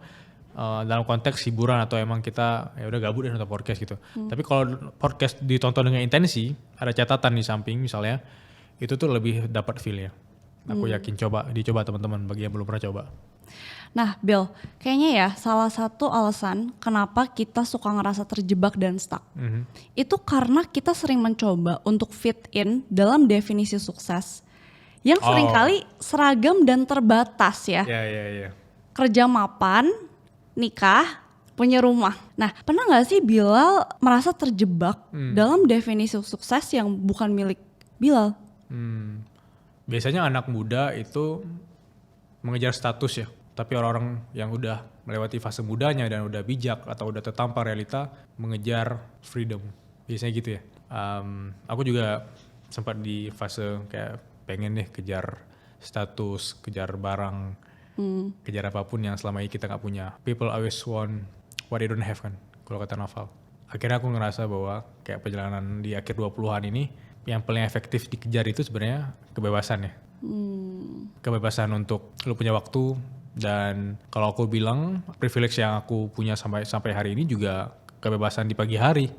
dalam konteks hiburan atau emang kita ya udah gabut deh nonton podcast gitu. Tapi kalau podcast ditonton dengan intensi, ada catatan di samping misalnya, itu tuh lebih dapat feel ya. Aku yakin dicoba teman-teman bagi yang belum pernah coba. Nah Bill, kayaknya ya salah satu alasan kenapa kita suka ngerasa terjebak dan stuck, itu karena kita sering mencoba untuk fit in dalam definisi sukses yang seringkali seragam dan terbatas ya. Iya. Kerja mapan, nikah, punya rumah. Nah pernah gak sih Bilal merasa terjebak dalam definisi sukses yang bukan milik Bilal? Biasanya anak muda itu mengejar status ya, tapi orang-orang yang udah melewati fase mudanya dan udah bijak atau udah tertampar realita mengejar freedom. Biasanya gitu ya. Aku juga sempat di fase kayak pengen deh kejar status, kejar barang, kejar apapun yang selama ini kita gak punya. People always want what they don't have kan, kalau kata Naval. Akhirnya aku ngerasa bahwa kayak perjalanan di akhir 20-an ini, yang paling efektif dikejar itu sebenarnya kebebasan ya. Kebebasan untuk lu punya waktu, dan kalau aku bilang privilege yang aku punya sampai hari ini juga kebebasan di pagi hari.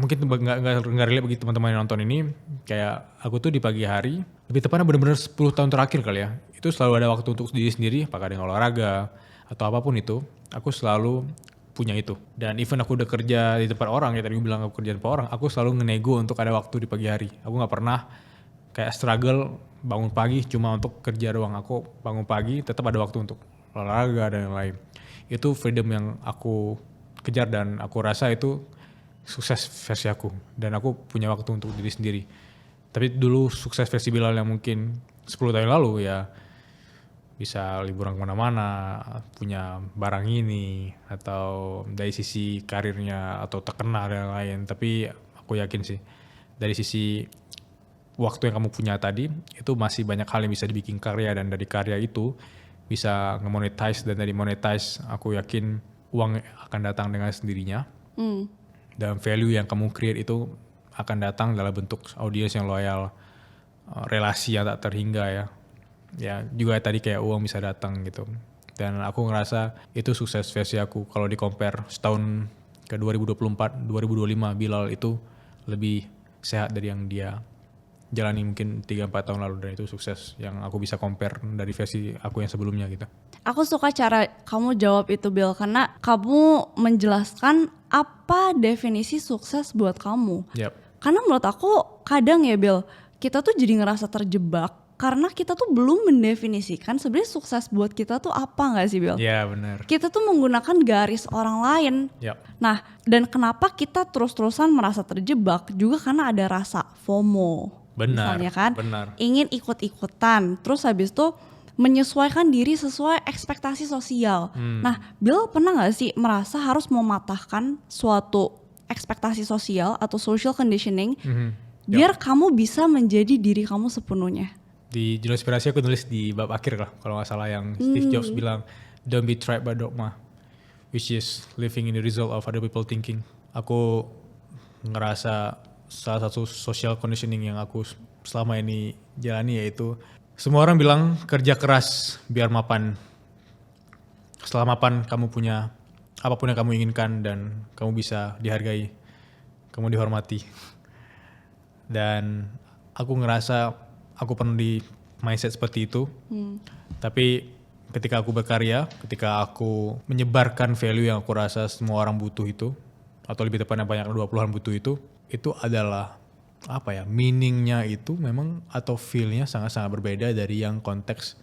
Mungkin nggak relate bagi teman-teman yang nonton ini, kayak aku tuh di pagi hari, lebih tepatnya benar-benar 10 tahun terakhir kali ya, itu selalu ada waktu untuk diri sendiri, apakah dengan olahraga atau apapun itu, aku selalu punya itu. Dan even aku udah kerja di tempat orang, ya tadi gue bilang aku kerja di tempat orang, aku selalu ngenego untuk ada waktu di pagi hari. Aku gak pernah kayak struggle bangun pagi cuma untuk kerja doang. Aku bangun pagi tetap ada waktu untuk olahraga dan lain-lain. Itu freedom yang aku kejar dan aku rasa itu sukses versi aku. Dan aku punya waktu untuk diri sendiri. Tapi dulu sukses versi Bilal yang mungkin 10 tahun lalu ya, bisa liburan kemana-mana, punya barang ini, atau dari sisi karirnya atau terkenal dan lain. Tapi aku yakin sih dari sisi waktu yang kamu punya tadi, itu masih banyak hal yang bisa dibikin karya, dan dari karya itu bisa nge-monetize, dan dari monetize aku yakin uang akan datang dengan sendirinya. Dan value yang kamu create itu akan datang dalam bentuk audiens yang loyal, relasi yang tak terhingga ya. Ya juga tadi kayak uang bisa datang gitu. Dan aku ngerasa itu sukses versi aku. Kalau di compare setahun ke 2024, 2025 Bilal itu lebih sehat dari yang dia jalani mungkin 3-4 tahun lalu, dan itu sukses yang aku bisa compare dari versi aku yang sebelumnya gitu. Aku suka cara kamu jawab itu Bill, karena kamu menjelaskan apa definisi sukses buat kamu. Yep. Karena menurut aku kadang ya Bill, kita tuh jadi ngerasa terjebak karena kita tuh belum mendefinisikan sebenarnya sukses buat kita tuh apa gak sih Bill? Iya benar. Kita tuh menggunakan garis orang lain. Yep. Nah, dan kenapa kita terus-terusan merasa terjebak juga karena ada rasa FOMO. Benar, misalnya kan, benar. ingin ikut-ikutan, terus habis itu menyesuaikan diri sesuai ekspektasi sosial. Nah, Bill pernah gak sih merasa harus mematahkan suatu ekspektasi sosial atau social conditioning biar kamu bisa menjadi diri kamu sepenuhnya? Di Jurnal Inspirasi aku nulis di bab akhir lah kalau gak salah, yang Steve Jobs bilang don't be trapped by dogma, which is living in the result of other people thinking. Aku ngerasa salah satu social conditioning yang aku selama ini jalani yaitu semua orang bilang kerja keras biar mapan. Setelah mapan kamu punya apapun yang kamu inginkan dan kamu bisa dihargai, kamu dihormati. Dan aku ngerasa aku pernah di mindset seperti itu. Tapi ketika aku berkarya, ketika aku menyebarkan value yang aku rasa semua orang butuh itu, atau lebih tepatnya banyak 20-an butuh itu adalah apa ya, meaningnya itu memang atau feelnya sangat-sangat berbeda dari yang konteks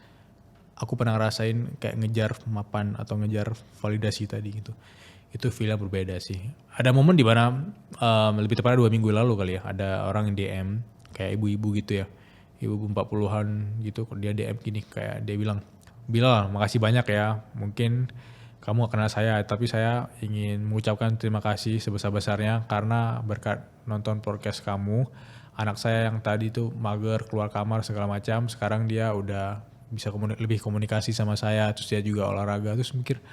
aku pernah ngerasain kayak ngejar mapan atau ngejar validasi tadi gitu. Itu feelnya berbeda sih. Ada momen di mana lebih tepatnya 2 minggu lalu kali ya, ada orang yang DM kayak ibu-ibu gitu ya, ibu-ibu 40-an gitu, dia DM gini, kayak dia bilang, Bilal makasih banyak ya, mungkin kamu gak kenal saya, tapi saya ingin mengucapkan terima kasih sebesar-besarnya karena berkat nonton podcast kamu, anak saya yang tadi tuh mager keluar kamar segala macam, sekarang dia udah bisa lebih komunikasi sama saya, terus dia juga olahraga. Terus mikir,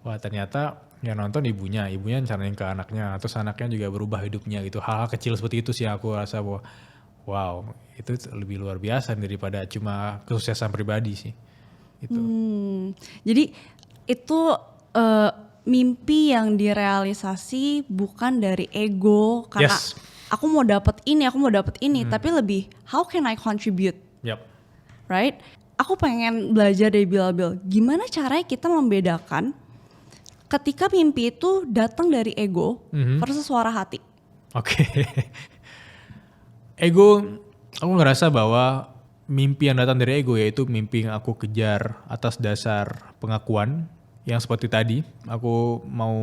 wah ternyata yang nonton ibunya carain ke anaknya, terus anaknya juga berubah hidupnya gitu. Hal-hal kecil seperti itu sih aku rasa bahwa wow, itu lebih luar biasa daripada cuma kesuksesan pribadi sih. Itu. Jadi itu mimpi yang direalisasi bukan dari ego karena aku mau dapat ini, tapi lebih how can I contribute? Yep. Right? Aku pengen belajar dari Bill, gimana caranya kita membedakan ketika mimpi itu datang dari ego versus suara hati. Oke. Ego, aku ngerasa bahwa mimpi yang datang dari ego yaitu mimpi yang aku kejar atas dasar pengakuan. Yang seperti tadi, aku mau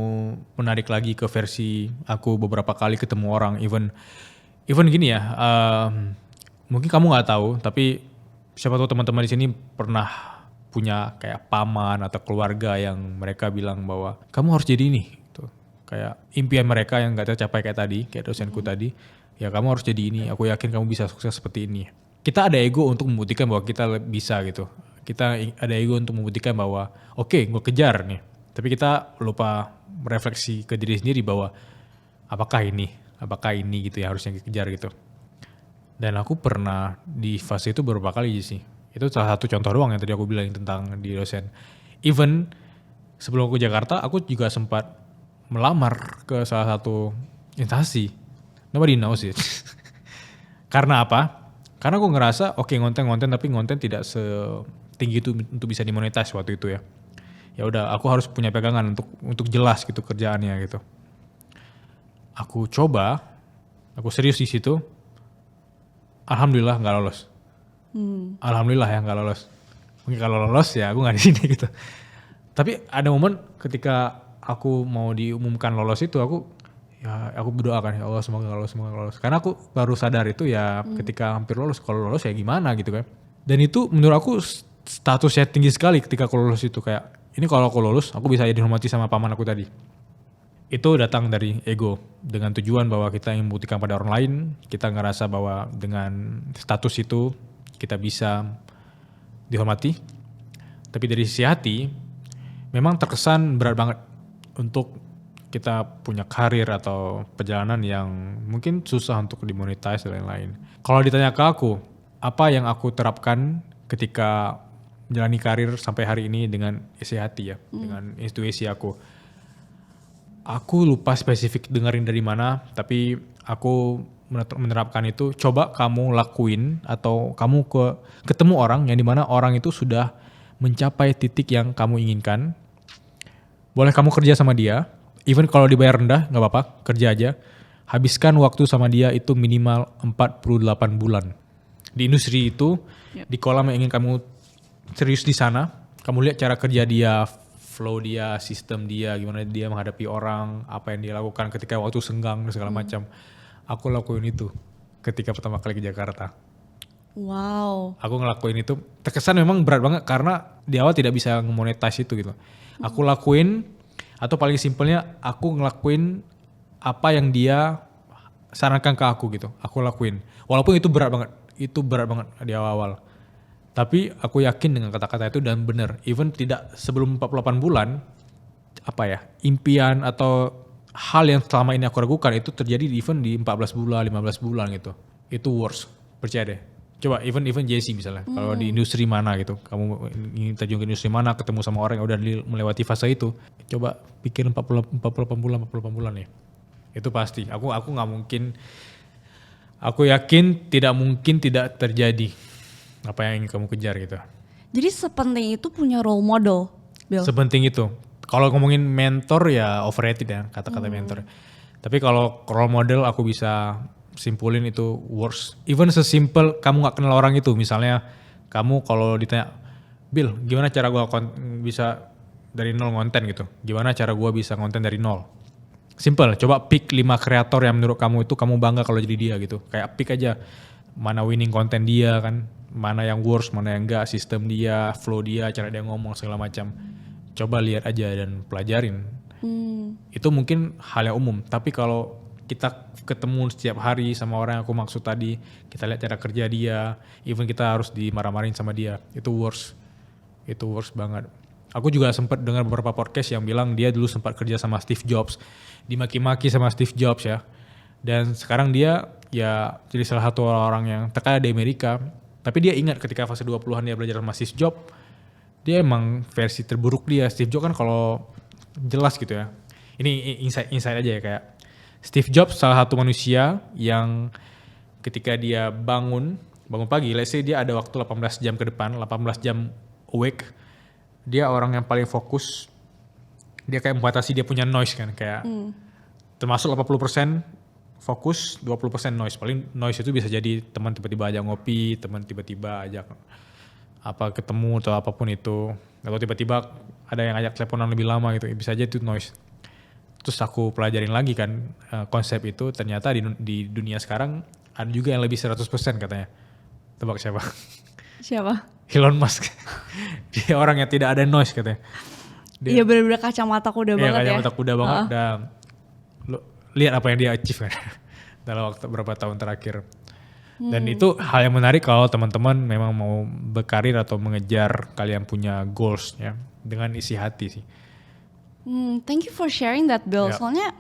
menarik lagi ke versi aku beberapa kali ketemu orang, even gini ya, mungkin kamu nggak tahu, tapi siapa tahu teman-teman di sini pernah punya kayak paman atau keluarga yang mereka bilang bahwa kamu harus jadi ini, gitu. Kayak impian mereka yang nggak tercapai kayak tadi, kayak dosenku tadi, ya kamu harus jadi ini, aku yakin kamu bisa sukses seperti ini. Kita ada ego untuk membuktikan bahwa kita bisa gitu. Kita ada ego untuk membuktikan bahwa oke, gue kejar nih. Tapi kita lupa merefleksi ke diri sendiri bahwa apakah ini gitu ya harusnya dikejar gitu. Dan aku pernah di fase itu beberapa kali sih. Itu salah satu contoh doang yang tadi aku bilang tentang di dosen. Even sebelum aku ke Jakarta, aku juga sempat melamar ke salah satu instansi. Nobody knows it. Karena apa? Karena aku ngerasa oke, ngonten tapi ngonten tidak setinggi itu untuk bisa dimonetize waktu itu ya. Ya udah, aku harus punya pegangan untuk jelas gitu kerjaannya gitu. Aku coba, aku serius di situ. Alhamdulillah nggak lolos. Alhamdulillah ya nggak lolos. Mungkin kalau lolos ya aku nggak di sini gitu. Tapi ada momen ketika aku mau diumumkan lolos itu, aku berdoakan ya Allah semoga lolos. Karena aku baru sadar itu ya ketika hampir lolos, kalau lolos ya gimana gitu kan. Dan itu menurut aku statusnya tinggi sekali ketika aku lolos itu, kayak ini kalau aku lolos aku bisa jadi dihormati sama paman aku tadi. Itu datang dari ego dengan tujuan bahwa kita ingin membuktikan pada orang lain, kita ngerasa bahwa dengan status itu kita bisa dihormati. Tapi dari sisi hati memang terkesan berat banget untuk kita punya karir atau perjalanan yang mungkin susah untuk dimonetize dan lain-lain. Kalau ditanya ke aku, apa yang aku terapkan ketika menjalani karir sampai hari ini dengan isi hati ya, dengan intuisi aku. Aku lupa spesifik dengerin dari mana, tapi aku menerapkan itu. Coba kamu lakuin atau kamu ketemu orang yang dimana orang itu sudah mencapai titik yang kamu inginkan. Boleh kamu kerja sama dia, even kalau dibayar rendah gak apa-apa, kerja aja. Habiskan waktu sama dia itu minimal 48 bulan. Di industri itu, di kolam yang ingin kamu serius di sana, kamu lihat cara kerja dia, flow dia, sistem dia, gimana dia menghadapi orang, apa yang dia lakukan ketika waktu senggang dan segala macam. Aku lakuin itu ketika pertama kali ke Jakarta. Wow. Aku ngelakuin itu, terkesan memang berat banget karena di awal tidak bisa nge-monetize itu gitu. Aku lakuin, atau paling simpelnya aku ngelakuin apa yang dia sarankan ke aku gitu. Aku lakuin. Walaupun itu berat banget di awal-awal. Tapi aku yakin dengan kata-kata itu dan benar. Even tidak sebelum 48 bulan, impian atau hal yang selama ini aku ragukan itu terjadi even di 14 bulan, 15 bulan gitu. Itu worse, percaya deh. Coba even JC misalnya, kalau di industri mana gitu, kamu ingin terjun ke industri mana, ketemu sama orang yang udah melewati fase itu, coba pikir 48 bulan ya. Itu pasti, aku nggak mungkin, aku yakin tidak mungkin tidak terjadi apa yang ingin kamu kejar gitu. Jadi sepenting itu punya role model, Bill? Sepenting itu. Kalau ngomongin mentor ya overrated ya, kata-kata mentor. Tapi kalau role model aku bisa simpulin itu worse. Even sesimpel kamu gak kenal orang itu. Misalnya kamu kalau ditanya, Bill gimana cara gue bisa dari nol konten gitu. Gimana cara gue bisa konten dari nol. Simple, coba pick 5 kreator yang menurut kamu itu kamu bangga kalau jadi dia gitu. Kayak pick aja mana winning konten dia kan. Mana yang worse, mana yang enggak, sistem dia, flow dia, cara dia ngomong segala macam. Coba lihat aja dan pelajarin. Itu mungkin hal yang umum. Tapi kalau kita ketemu setiap hari sama orang yang aku maksud tadi, kita lihat cara kerja dia, even kita harus dimarah-marahin sama dia, itu worse banget. Aku juga sempat dengar beberapa podcast yang bilang dia dulu sempat kerja sama Steve Jobs, dimaki-maki sama Steve Jobs ya, dan sekarang dia ya jadi salah satu orang yang terkaya di Amerika, tapi dia ingat ketika fase 20-an dia belajar sama Steve Jobs, dia emang versi terburuk dia. Steve Jobs kan kalau jelas gitu ya, ini insight aja ya, kayak Steve Jobs salah satu manusia yang ketika dia bangun pagi, let's say dia ada waktu 18 jam ke depan, 18 jam awake, dia orang yang paling fokus, dia kayak membatasi dia punya noise kan, kayak termasuk 80% fokus, 20% noise. Paling noise itu bisa jadi teman tiba-tiba ajak ngopi, teman tiba-tiba ajak ketemu atau apapun itu, atau tiba-tiba ada yang ajak teleponan lebih lama gitu, bisa aja itu noise. Terus aku pelajarin lagi kan konsep itu, ternyata di dunia sekarang ada juga yang lebih 100% katanya. Tebak siapa? Siapa? Elon Musk. Dia orang yang tidak ada noise katanya. Iya bener-bener kacamata kuda banget ya. Kacamata kuda banget. Dan lihat apa yang dia achieve kan dalam waktu berapa tahun terakhir. Dan itu hal yang menarik kalau teman-teman memang mau berkarir atau mengejar kalian punya goals ya, dengan isi hati sih. Thank you for sharing that, Bill. Soalnya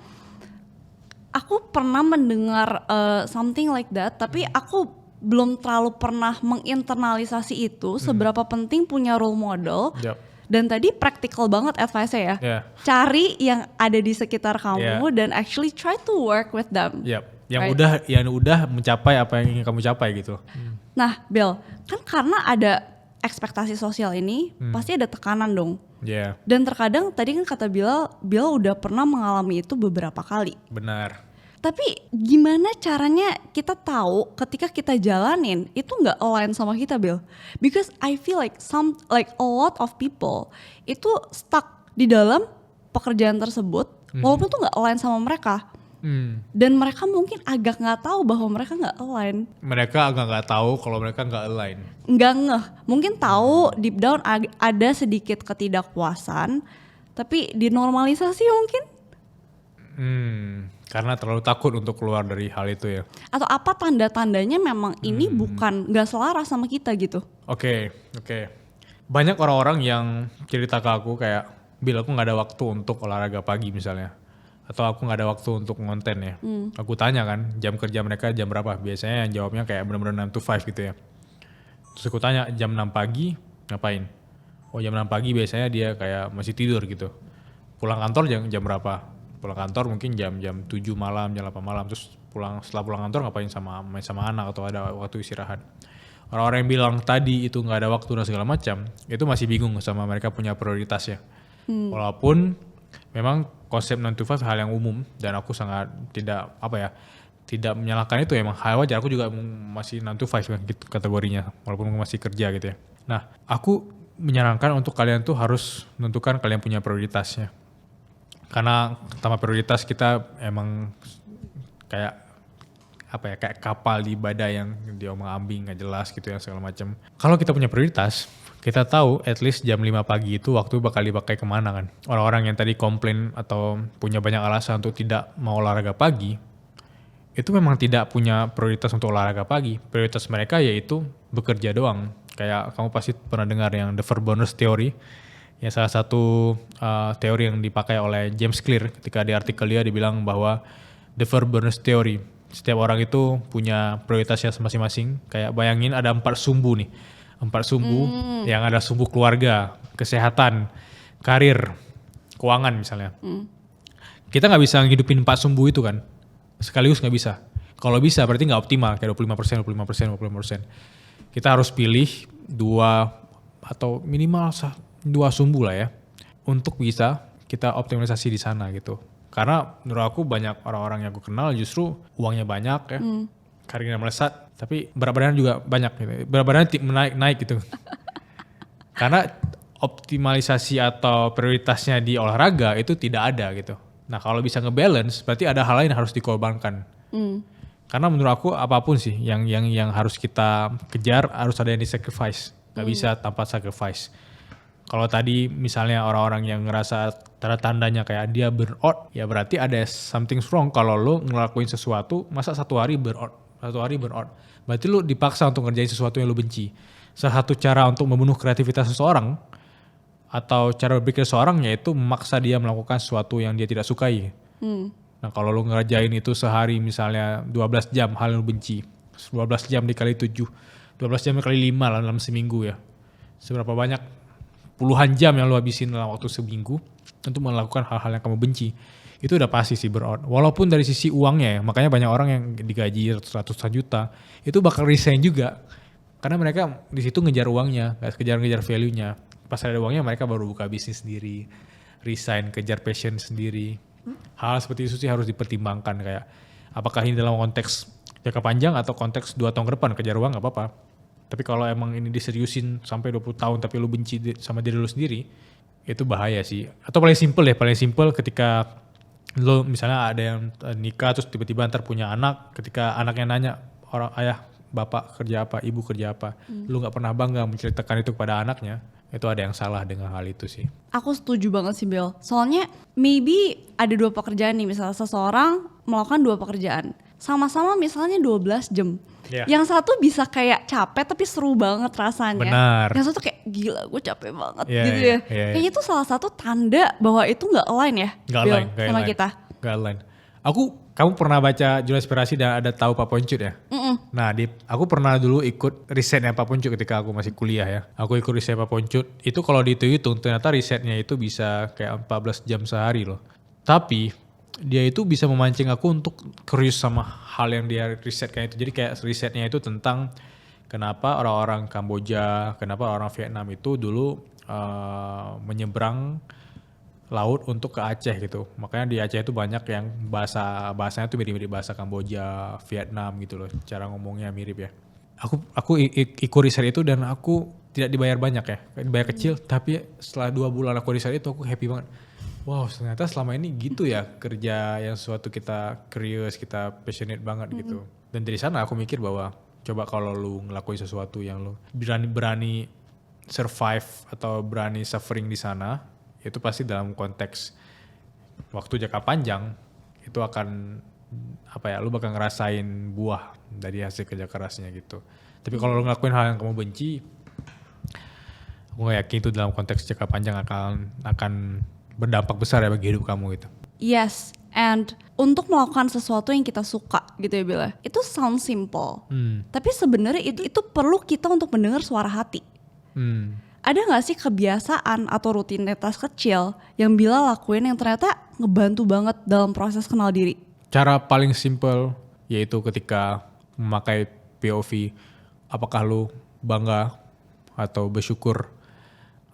aku pernah mendengar something like that, tapi aku belum terlalu pernah menginternalisasi itu seberapa penting punya role model. Dan tadi practical banget advice-nya ya. Cari yang ada di sekitar kamu dan actually try to work with them. Yang udah mencapai apa yang ingin kamu capai gitu. Nah, Bill, kan karena ada ekspektasi sosial ini, pasti ada tekanan dong. Dan terkadang tadi kan kata Bill udah pernah mengalami itu beberapa kali. Benar. Tapi gimana caranya kita tahu ketika kita jalanin itu nggak align sama kita, Bill? Because I feel like a lot of people itu stuck di dalam pekerjaan tersebut, walaupun itu nggak align sama mereka. Dan mereka mungkin agak nggak tahu bahwa mereka nggak align. Mereka agak nggak tahu kalau mereka nggak align. Nggak ngeh, mungkin tahu deep down ada sedikit ketidakpuasan, tapi dinormalisasi mungkin. Karena terlalu takut untuk keluar dari hal itu ya. Atau apa tanda-tandanya memang ini bukan nggak selaras sama kita gitu. Oke. Banyak orang-orang yang cerita ke aku kayak, Bill aku nggak ada waktu untuk olahraga pagi misalnya. atau aku nggak ada waktu untuk ngonten ya. Aku tanya kan jam kerja mereka jam berapa, biasanya yang jawabnya kayak benar-benar 9 to 5 gitu ya. Terus aku tanya jam 6 pagi ngapain, oh jam 6 pagi biasanya dia kayak masih tidur gitu. Pulang kantor jam berapa, pulang kantor mungkin jam 7 malam, jam 8 malam, terus setelah pulang kantor ngapain, main sama anak atau ada waktu istirahat. Orang-orang yang bilang tadi itu nggak ada waktu dan segala macam, itu masih bingung sama mereka punya prioritasnya. Walaupun memang konsep 9 to 5 hal yang umum dan aku sangat tidak menyalahkan itu, emang hal wajar. Aku juga masih 9 to 5 gitu kategorinya, walaupun masih kerja gitu ya. Nah, aku menyarankan untuk kalian tuh harus menentukan kalian punya prioritasnya. Karena pertama prioritas kita emang kayak kayak kapal di badai yang diomong-ambing nggak jelas gitu ya segala macam. Kalau kita punya prioritas, kita tahu at least jam 5 pagi itu waktu bakal dipakai kemana kan. Orang-orang yang tadi komplain atau punya banyak alasan untuk tidak mau olahraga pagi, itu memang tidak punya prioritas untuk olahraga pagi. Prioritas mereka yaitu bekerja doang. Kayak kamu pasti pernah dengar yang the Furboner's Theory, yang salah satu teori yang dipakai oleh James Clear. Ketika di artikel dia dibilang bahwa the Furboner's Theory, setiap orang itu punya prioritasnya masing-masing. Kayak bayangin ada 4 sumbu nih. 4 sumbu yang ada sumbu keluarga, kesehatan, karir, keuangan misalnya. Kita nggak bisa ngidupin 4 sumbu itu kan. Sekaligus nggak bisa. Kalau bisa berarti nggak optimal, kayak 25%. Kita harus pilih 2 atau minimal 2 sumbu lah ya. Untuk bisa kita optimalisasi di sana gitu. Karena menurut aku banyak orang-orang yang aku kenal justru uangnya banyak ya, karirnya melesat, tapi berat badannya juga banyak gitu. Berat badannya naik gitu. Karena optimalisasi atau prioritasnya di olahraga itu tidak ada gitu. Nah kalau bisa ngebalance berarti ada hal lain yang harus dikorbankan. Karena menurut aku apapun sih yang harus kita kejar harus ada yang disacrifice. Gak bisa tanpa sacrifice. Kalau tadi misalnya orang-orang yang ngerasa tanda-tandanya kayak dia burnout, ya berarti ada something wrong kalau lo ngelakuin sesuatu, masa satu hari burnout. Berarti lo dipaksa untuk ngerjain sesuatu yang lo benci. Salah satu cara untuk membunuh kreativitas seseorang, atau cara berpikir seseorang yaitu memaksa dia melakukan sesuatu yang dia tidak sukai. Nah kalau lo ngerjain itu sehari misalnya 12 jam hal yang lo benci, 12 jam dikali 7, 12 jam dikali 5 dalam seminggu ya. Seberapa banyak puluhan jam yang lo habisin dalam waktu seminggu untuk melakukan hal-hal yang kamu benci, itu udah pasti sih burnout. Walaupun dari sisi uangnya ya, makanya banyak orang yang digaji ratusan juta, itu bakal resign juga. Karena mereka di situ ngejar uangnya, gak ngejar value-nya. Pas ada uangnya mereka baru buka bisnis sendiri, resign, kejar passion sendiri. Hal seperti itu sih harus dipertimbangkan, kayak apakah ini dalam konteks jangka panjang atau konteks 2 tahun ke depan, kejar uang gak apa-apa. Tapi kalau emang ini diseriusin sampai 20 tahun tapi lu benci sama diri lu sendiri, itu bahaya sih. Atau paling simple ketika lu misalnya ada yang nikah terus tiba-tiba ntar punya anak, ketika anaknya nanya orang ayah, bapak kerja apa, ibu kerja apa, lu gak pernah bangga menceritakan itu kepada anaknya, itu ada yang salah dengan hal itu sih. Aku setuju banget sih Bill. Soalnya maybe ada 2 pekerjaan nih, misalnya seseorang melakukan 2 pekerjaan. Sama-sama misalnya 12 jam. Yeah. Yang satu bisa kayak capek tapi seru banget rasanya. Benar. Yang satu kayak gila gue capek banget gitu ya. Kayaknya itu salah satu tanda bahwa itu gak align ya Bill sama kita. Gak align. Kamu pernah baca Jurnal Inspirasi dan ada tahu Pak Poncut ya? Nah, aku pernah dulu ikut risetnya Pak Poncut ketika aku masih kuliah ya. Aku ikut riset Pak Poncut. Itu kalau dihitung ternyata risetnya itu bisa kayak 14 jam sehari loh. Tapi dia itu bisa memancing aku untuk curious sama hal yang dia risetkan itu. Jadi kayak risetnya itu tentang kenapa orang-orang Kamboja, kenapa orang Vietnam itu dulu menyeberang laut untuk ke Aceh gitu. Makanya di Aceh itu banyak yang bahasanya tuh mirip-mirip bahasa Kamboja, Vietnam gitu loh. Cara ngomongnya mirip ya. Aku ikut riset itu dan aku tidak dibayar banyak ya. Dibayar kecil, tapi setelah 2 bulan aku riset itu aku happy banget. Wow, ternyata selama ini gitu ya kerja yang suatu kita curious, kita passionate banget gitu. Dan dari sana aku mikir bahwa coba kalau lu ngelakuin sesuatu yang lu berani survive atau berani suffering di sana, itu pasti dalam konteks waktu jangka panjang itu akan lu bakal ngerasain buah dari hasil kerja kerasnya gitu. Tapi kalau lu ngelakuin hal yang kamu benci, aku gak yakin itu dalam konteks jangka panjang akan berdampak besar ya bagi hidup kamu gitu. Yes, and untuk melakukan sesuatu yang kita suka gitu ya Bila. Itu sound simple. Tapi sebenarnya itu perlu kita untuk mendengar suara hati. Ada gak sih kebiasaan atau rutinitas kecil yang Bila lakuin yang ternyata ngebantu banget dalam proses kenal diri? Cara paling simple yaitu ketika memakai POV, apakah lu bangga atau bersyukur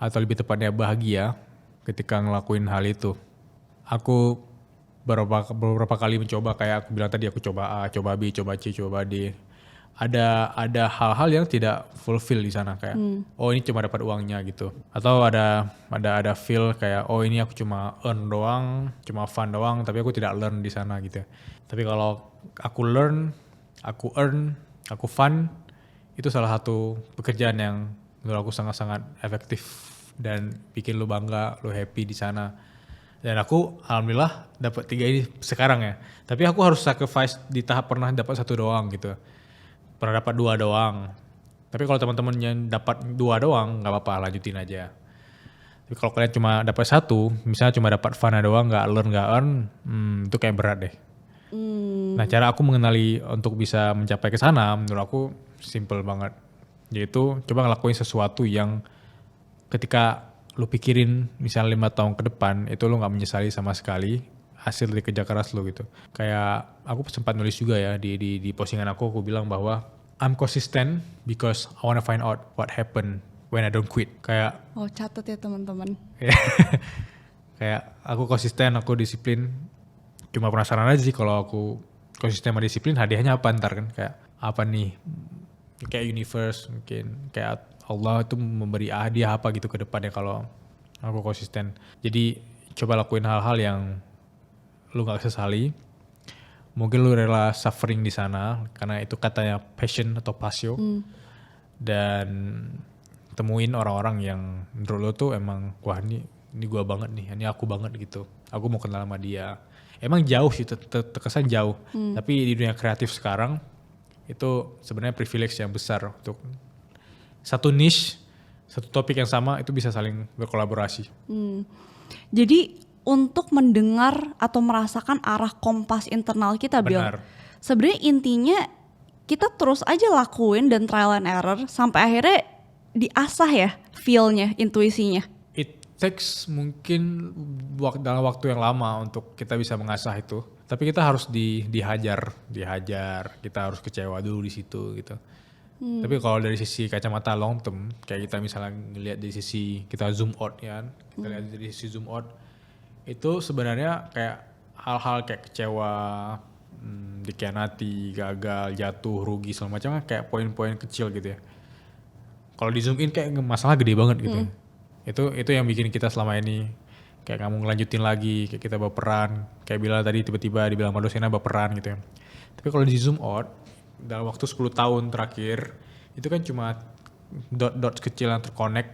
atau lebih tepatnya bahagia ketika ngelakuin hal itu. Aku beberapa kali mencoba, kayak aku bilang tadi, aku coba A, coba B, coba C, coba D. Ada hal-hal yang tidak fulfill di sana, kayak oh ini cuma dapat uangnya gitu. Atau ada feel kayak oh ini aku cuma earn doang, cuma fun doang, tapi aku tidak learn di sana gitu. Tapi kalau aku learn, aku earn, aku fun, itu salah satu pekerjaan yang menurut aku sangat-sangat efektif dan bikin lu bangga, lu happy di sana. Dan aku alhamdulillah dapat 3 ini sekarang ya. Tapi aku harus sacrifice di tahap pernah dapat 1 doang gitu. Pernah dapat 2 doang. Tapi kalau teman-teman yang dapat 2 doang nggak apa-apa, lanjutin aja. Tapi kalau kalian cuma dapat 1, misalnya cuma dapat fun doang, nggak learn, nggak earn, itu kayak berat deh. Nah, cara aku mengenali untuk bisa mencapai ke sana menurut aku simple banget. Yaitu coba ngelakuin sesuatu yang ketika lu pikirin misalnya 5 tahun ke depan itu lu gak menyesali sama sekali hasil dari kerja keras lu gitu. Kayak aku sempat nulis juga ya di postingan aku bilang bahwa I'm consistent because I wanna find out what happened when I don't quit. Kayak oh catat ya teman-teman. Kayak aku konsisten, aku disiplin. Cuma penasaran aja sih kalau aku konsisten sama disiplin, hadiahnya apa ntar kan, kayak apa nih, kayak universe mungkin, kayak Allah itu memberi hadiah apa gitu ke depannya kalau aku konsisten. Jadi coba lakuin hal-hal yang lu gak sesali. Mungkin lu rela suffering di sana karena itu katanya passion atau pasio. Dan temuin orang-orang yang menurut lu tuh emang wah ini gua banget nih, ini aku banget gitu. Aku mau kenal sama dia. Emang jauh sih, terkesan jauh. Tapi di dunia kreatif sekarang itu sebenarnya privilege yang besar untuk satu niche, satu topik yang sama itu bisa saling berkolaborasi. Jadi untuk mendengar atau merasakan arah kompas internal kita, Bill. Sebenarnya intinya kita terus aja lakuin dan trial and error sampai akhirnya diasah ya feel-nya, intuisinya. It takes mungkin dalam waktu yang lama untuk kita bisa mengasah itu. Tapi kita harus dihajar, kita harus kecewa dulu di situ gitu. Tapi kalau dari sisi kacamata long term, kayak kita misalnya ngelihat dari sisi kita zoom out ya, kita lihat dari sisi zoom out, itu sebenarnya kayak hal-hal kayak kecewa, dikhianati, gagal, jatuh, rugi segala macam kayak poin-poin kecil gitu ya. Kalau di zoom in kayak masalah gede banget gitu. Itu yang bikin kita selama ini kayak nggak mau ngelanjutin lagi, kayak kita baperan, kayak Bila tadi tiba-tiba dibilang Madosena baperan gitu ya. Tapi kalau di zoom out, dalam waktu 10 tahun terakhir itu kan cuma dot kecil yang terkonek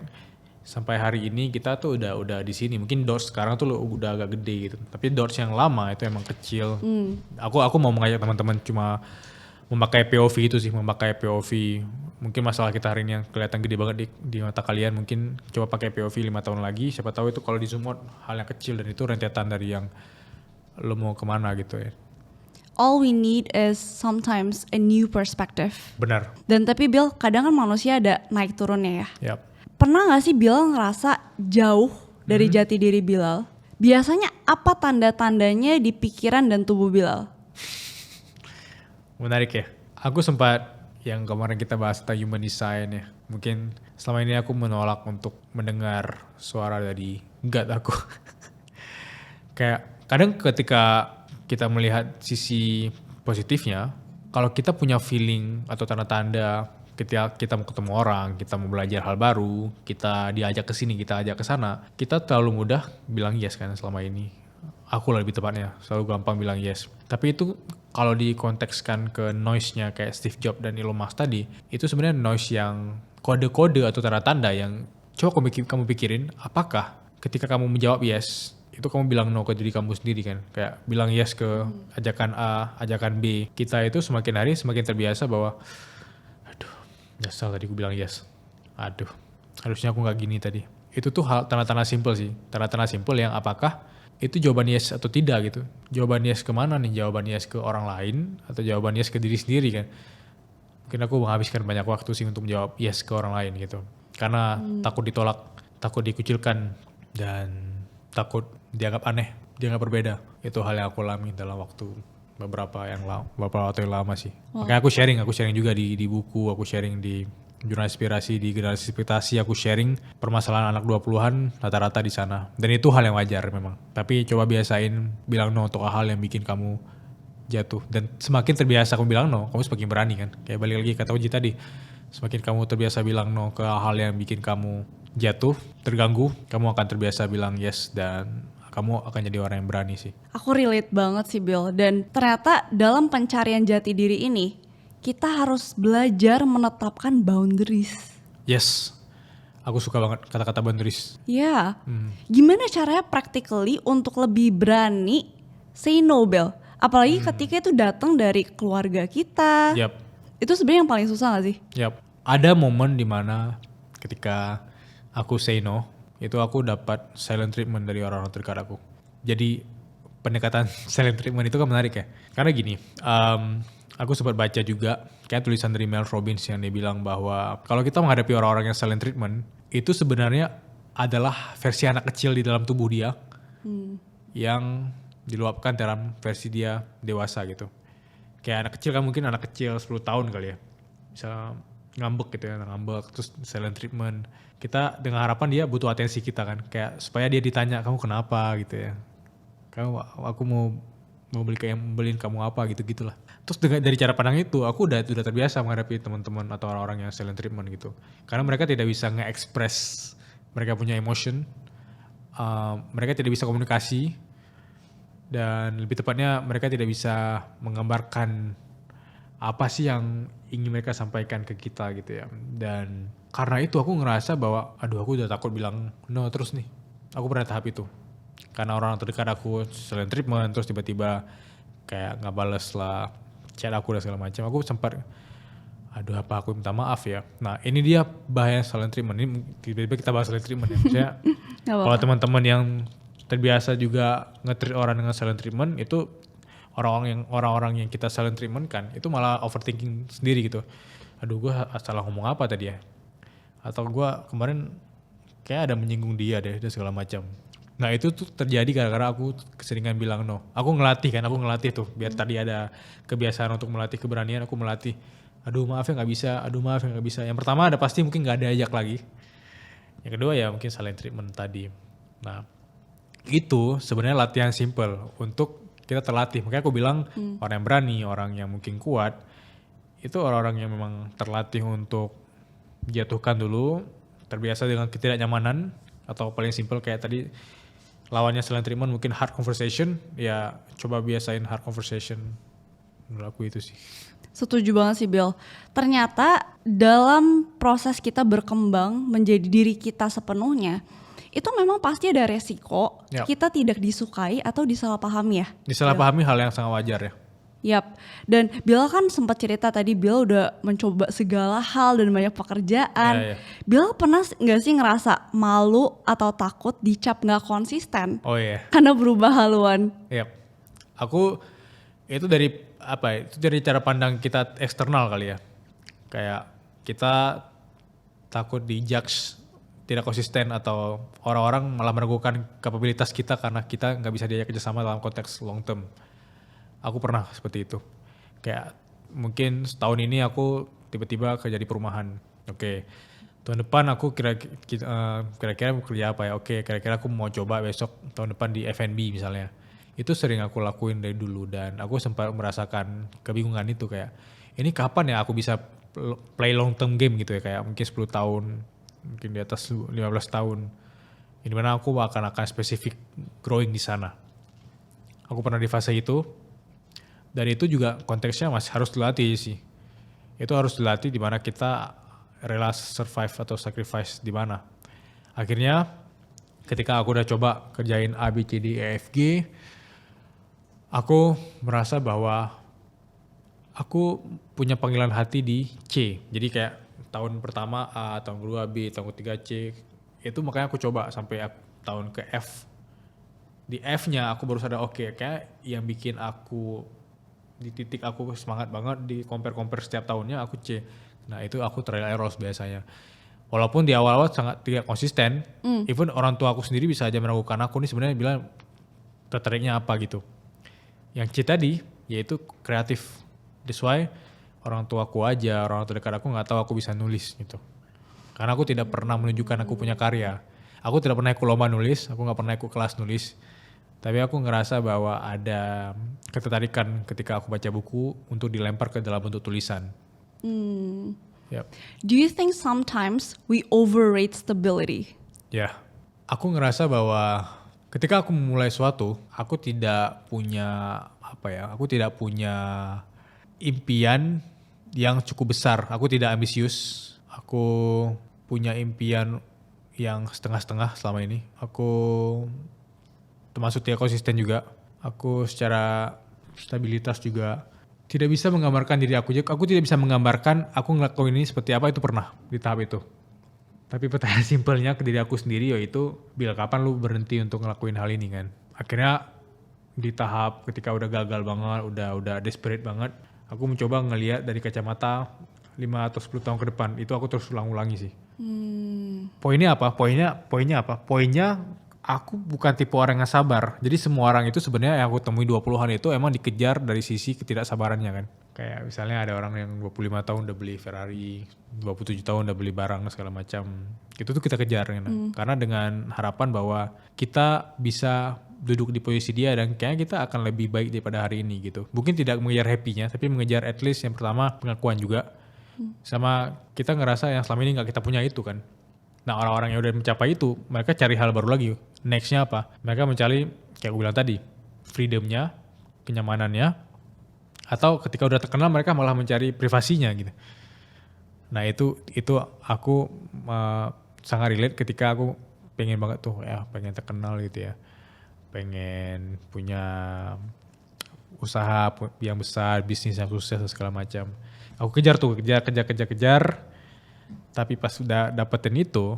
sampai hari ini kita tuh udah di sini. Mungkin dots sekarang tuh udah agak gede gitu. Tapi dots yang lama itu emang kecil. Aku mau mengajak teman-teman cuma memakai POV itu sih, memakai POV. Mungkin masalah kita hari ini yang kelihatan gede banget di mata kalian, mungkin coba pakai POV 5 tahun lagi. Siapa tahu itu kalau di zoom out hal yang kecil dan itu rentetan dari yang lo mau kemana gitu ya. All we need is sometimes a new perspective. Benar. Dan tapi Bill, kadang kan manusia ada naik turunnya ya. Yep. Pernah gak sih Bilal ngerasa jauh dari jati diri Bilal? Biasanya apa tanda-tandanya di pikiran dan tubuh Bilal? Menarik ya. Aku sempat yang kemarin kita bahas tentang human design ya. Mungkin selama ini aku menolak untuk mendengar suara dari gut aku. Kayak kadang ketika kita melihat sisi positifnya, kalau kita punya feeling atau tanda-tanda ketika kita mau ketemu orang, kita mau belajar hal baru, kita diajak ke sini, kita ajak ke sana, kita terlalu mudah bilang yes kan selama ini. Aku lebih tepatnya selalu gampang bilang yes. Tapi itu kalau dikontekskan ke noise-nya kayak Steve Jobs dan Elon Musk tadi, itu sebenarnya noise yang kode-kode atau tanda-tanda yang coba kamu pikirin, apakah ketika kamu menjawab yes, itu kamu bilang no ke diri kamu sendiri kan. Kayak bilang yes ke ajakan A, ajakan B. Kita itu semakin hari semakin terbiasa bahwa aduh, nyesal tadi aku bilang yes. Aduh, harusnya aku gak gini tadi. Itu tuh hal tanda-tanda simple sih. Tanda-tanda simple yang apakah itu jawaban yes atau tidak gitu. Jawaban yes kemana nih? Jawaban yes ke orang lain atau jawaban yes ke diri sendiri kan? Mungkin aku menghabiskan banyak waktu sih untuk menjawab yes ke orang lain gitu. Karena takut ditolak, takut dikucilkan, dan takut dianggap aneh, dianggap berbeda. Itu hal yang aku alami dalam beberapa waktu yang lama sih. Makanya aku sharing juga di buku, aku sharing di jurnal inspirasi, di generasi inspirasi, aku sharing permasalahan anak 20-an rata-rata di sana. Dan itu hal yang wajar memang. Tapi coba biasain bilang no untuk hal yang bikin kamu jatuh. Dan semakin terbiasa kamu bilang no, kamu semakin berani kan. Kayak balik lagi kata Uji tadi, semakin kamu terbiasa bilang no ke hal yang bikin kamu jatuh, terganggu, kamu akan terbiasa bilang yes, dan kamu akan jadi orang yang berani sih. Aku relate banget sih Bill, dan ternyata dalam pencarian jati diri ini kita harus belajar menetapkan boundaries. Yes, aku suka banget kata-kata boundaries. Ya, gimana caranya practically untuk lebih berani say no Bill? Apalagi ketika itu datang dari keluarga kita. Yap. Itu sebenarnya yang paling susah gak sih? Yap. Ada momen dimana ketika aku say no, itu aku dapat silent treatment dari orang-orang terdekat aku. Jadi pendekatan silent treatment itu kan menarik ya. Karena gini, aku sempat baca juga kayak tulisan dari Mel Robbins yang dia bilang bahwa kalau kita menghadapi orang-orang yang silent treatment, itu sebenarnya adalah versi anak kecil di dalam tubuh dia yang diluapkan dalam versi dia dewasa gitu. Kayak anak kecil kan, mungkin anak kecil 10 tahun kali ya, bisa ngambek gitu ya, ngambek terus silent treatment. Kita dengan harapan dia butuh atensi kita kan, kayak supaya dia ditanya kamu kenapa gitu ya, aku mau beliin kamu apa gitu gitulah. Terus dari cara pandang itu aku udah terbiasa menghadapi teman-teman atau orang-orang yang silent treatment gitu, karena mereka tidak bisa nge-express mereka punya emotion, mereka tidak bisa komunikasi, dan lebih tepatnya mereka tidak bisa menggambarkan apa sih yang ingin mereka sampaikan ke kita gitu ya. Dan karena itu aku ngerasa bahwa aku udah takut bilang no terus nih. Aku pernah tahap itu. Karena orang terdekat aku silent treatment, terus tiba-tiba kayak nggak bales lah chat aku dan segala macam. Aku sempat apa aku minta maaf ya. Nah ini dia bahaya silent treatment. Ini tiba-tiba kita bahas silent treatment ya. Maksudnya kalau teman-teman yang terbiasa juga nge-treat orang dengan silent treatment, itu orang-orang yang kita silent treatment kan, itu malah overthinking sendiri gitu. Gue salah ngomong apa tadi ya? Atau gue kemarin kayak ada menyinggung dia deh, dan segala macam. Nah itu tuh terjadi gara-gara aku keseringan bilang no. Aku ngelatih tuh, biar tadi ada kebiasaan untuk melatih keberanian, aku melatih. Maaf ya nggak bisa. Yang pertama ada pasti mungkin nggak ada ajak lagi. Yang kedua ya mungkin silent treatment tadi. Nah itu sebenarnya latihan simple untuk kita terlatih. Makanya aku bilang orang yang berani, orang yang mungkin kuat, itu orang-orang yang memang terlatih untuk jatuhkan dulu, terbiasa dengan ketidaknyamanan, atau paling simple kayak tadi lawannya silent treatment mungkin hard conversation, ya coba biasain hard conversation. Menurut aku itu sih. Setuju banget sih Bill. Ternyata dalam proses kita berkembang menjadi diri kita sepenuhnya, itu memang pasti ada resiko kita tidak disukai atau disalahpahami ya. Disalahpahami hal yang sangat wajar ya. Yap, dan Bill kan sempat cerita tadi Bill udah mencoba segala hal dan banyak pekerjaan. Bill pernah gak sih ngerasa malu atau takut dicap gak konsisten? Oh iya. Karena berubah haluan. Yap, aku itu dari itu dari cara pandang kita eksternal kali ya. Kayak kita takut dijudge tidak konsisten, atau orang-orang malah meragukan kapabilitas kita karena kita nggak bisa diajak kerjasama dalam konteks long term. Aku pernah seperti itu. Kayak mungkin setahun ini aku tiba-tiba kerja di perumahan. Oke, tahun depan aku kira-kira mau kerja apa ya? Oke, kira-kira aku mau coba besok tahun depan di F&B misalnya. Itu sering aku lakuin dari dulu, dan aku sempat merasakan kebingungan itu, kayak ini kapan ya aku bisa play long term game gitu ya, kayak mungkin 10 tahun, mungkin di atas 15 tahun. Ini mana aku akan spesifik growing di sana. Aku pernah di fase itu, dan itu juga konteksnya masih harus dilatih sih. Itu harus dilatih di mana kita rela survive atau sacrifice di mana. Akhirnya ketika aku udah coba kerjain A, B, C, D, E, F, G, aku merasa bahwa aku punya panggilan hati di C. Jadi kayak tahun pertama A, tahun kedua B, tahun ketiga C. Itu makanya aku coba sampai tahun ke F. di F-nya aku baru sadar oke, kayak yang bikin aku di titik aku semangat banget di compare setiap tahunnya aku C. Nah itu aku trial errors biasanya. Walaupun di awal-awal sangat tidak konsisten, even orang tua aku sendiri bisa aja meragukan aku nih sebenarnya bilang tertariknya apa gitu. Yang C tadi yaitu kreatif. That's why orang tuaku aja, orang terdekat aku nggak tahu aku bisa nulis gitu. Karena aku tidak pernah menunjukkan aku punya karya. Aku tidak pernah ikut lomba nulis, aku nggak pernah ikut kelas nulis. Tapi aku ngerasa bahwa ada ketertarikan ketika aku baca buku untuk dilempar ke dalam bentuk tulisan. Yep. Do you think sometimes we overrate stability? Ya, aku ngerasa bahwa ketika aku memulai suatu, aku tidak punya aku tidak punya impian yang cukup besar. Aku tidak ambisius. Aku punya impian yang setengah-setengah selama ini. Aku termasuk tidak konsisten juga. Aku secara stabilitas juga tidak bisa menggambarkan diri aku. Aku tidak bisa menggambarkan aku ngelakuin ini seperti apa itu pernah di tahap itu. Tapi pertanyaan simpelnya ke diri aku sendiri yaitu, Bil, kapan lu berhenti untuk ngelakuin hal ini kan? Akhirnya di tahap ketika udah gagal banget, udah desperate banget, aku mencoba ngelihat dari kacamata 5 atau 10 tahun ke depan. Itu aku terus ulang-ulangi sih. Poinnya apa? Poinnya aku bukan tipe orang yang sabar. Jadi semua orang itu sebenarnya yang aku temui 20-an itu emang dikejar dari sisi ketidaksabarannya kan. Kayak misalnya ada orang yang 25 tahun udah beli Ferrari, 27 tahun udah beli barang segala macam. Itu tuh kita kejar kan. Karena dengan harapan bahwa kita bisa duduk di posisi dia dan kayaknya kita akan lebih baik daripada hari ini gitu. Mungkin tidak mengejar happy-nya, tapi mengejar at least yang pertama pengakuan juga. Sama kita ngerasa yang selama ini gak kita punya itu kan. Nah orang-orang yang udah mencapai itu, mereka cari hal baru lagi. Nextnya apa? Mereka mencari, kayak gue bilang tadi, freedomnya, kenyamanannya, atau ketika udah terkenal mereka malah mencari privasinya gitu. Nah itu aku sangat relate ketika aku pengen banget tuh pengen terkenal gitu ya. Pengen punya usaha yang besar, bisnis yang sukses segala macam. Aku kejar. Tapi pas udah dapetin itu,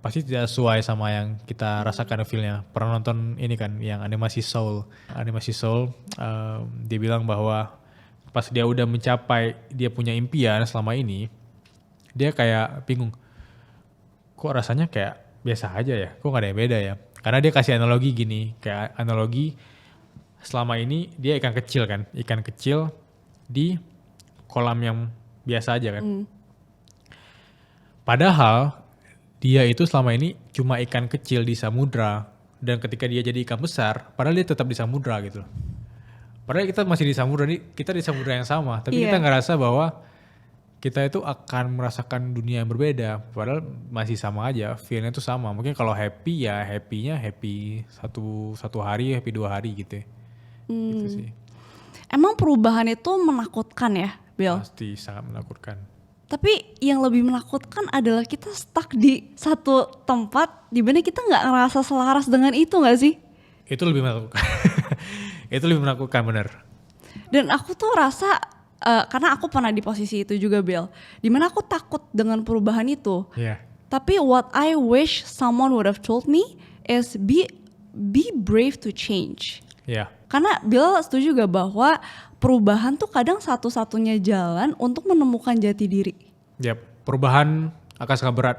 pasti tidak sesuai sama yang kita rasakan feel-nya. Pernah nonton ini kan, yang animasi Soul. Dia bilang bahwa pas dia udah mencapai, dia punya impian selama ini, dia kayak bingung. Kok rasanya kayak biasa aja ya? Kok gak ada yang beda ya? Karena dia kasih analogi gini, kayak analogi selama ini dia ikan kecil kan. Ikan kecil di kolam yang biasa aja kan. Padahal dia itu selama ini cuma ikan kecil di samudra, dan ketika dia jadi ikan besar, padahal dia tetap di samudra gitu loh. Padahal kita masih di samudra, kita di samudra yang sama, tapi kita ngerasa bahwa kita itu akan merasakan dunia yang berbeda, padahal masih sama aja, feel-nya tuh sama. Mungkin kalau happy ya happy-nya happy satu hari, happy 2 hari gitu ya. Gitu sih. Emang perubahan itu menakutkan ya, Bill? Pasti sangat menakutkan. Tapi yang lebih menakutkan adalah kita stuck di satu tempat di mana kita nggak ngerasa selaras dengan itu nggak sih? Itu lebih menakutkan. Itu lebih menakutkan bener. Dan aku tuh rasa karena aku pernah di posisi itu juga, Bill, di mana aku takut dengan perubahan itu. Yeah. Tapi what I wish someone would have told me is be brave to change. Yeah. Karena Bill setuju gak bahwa perubahan tuh kadang satu-satunya jalan untuk menemukan jati diri. Yap, perubahan akan sangat berat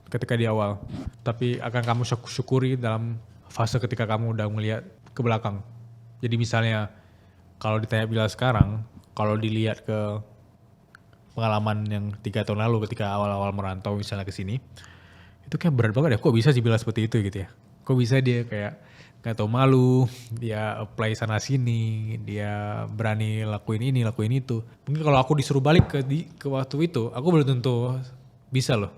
ketika di awal. Tapi akan kamu syukuri dalam fase ketika kamu udah melihat ke belakang. Jadi misalnya kalau ditanya Bila sekarang, kalau dilihat ke pengalaman yang 3 tahun lalu ketika awal-awal merantau misalnya ke sini, itu kayak berat banget ya. Kok bisa sih Bila seperti itu gitu ya? Kok bisa dia kayak gak tau malu, dia apply sana sini, dia berani lakuin ini, lakuin itu. Mungkin kalau aku disuruh balik ke waktu itu, aku belum tentu bisa loh.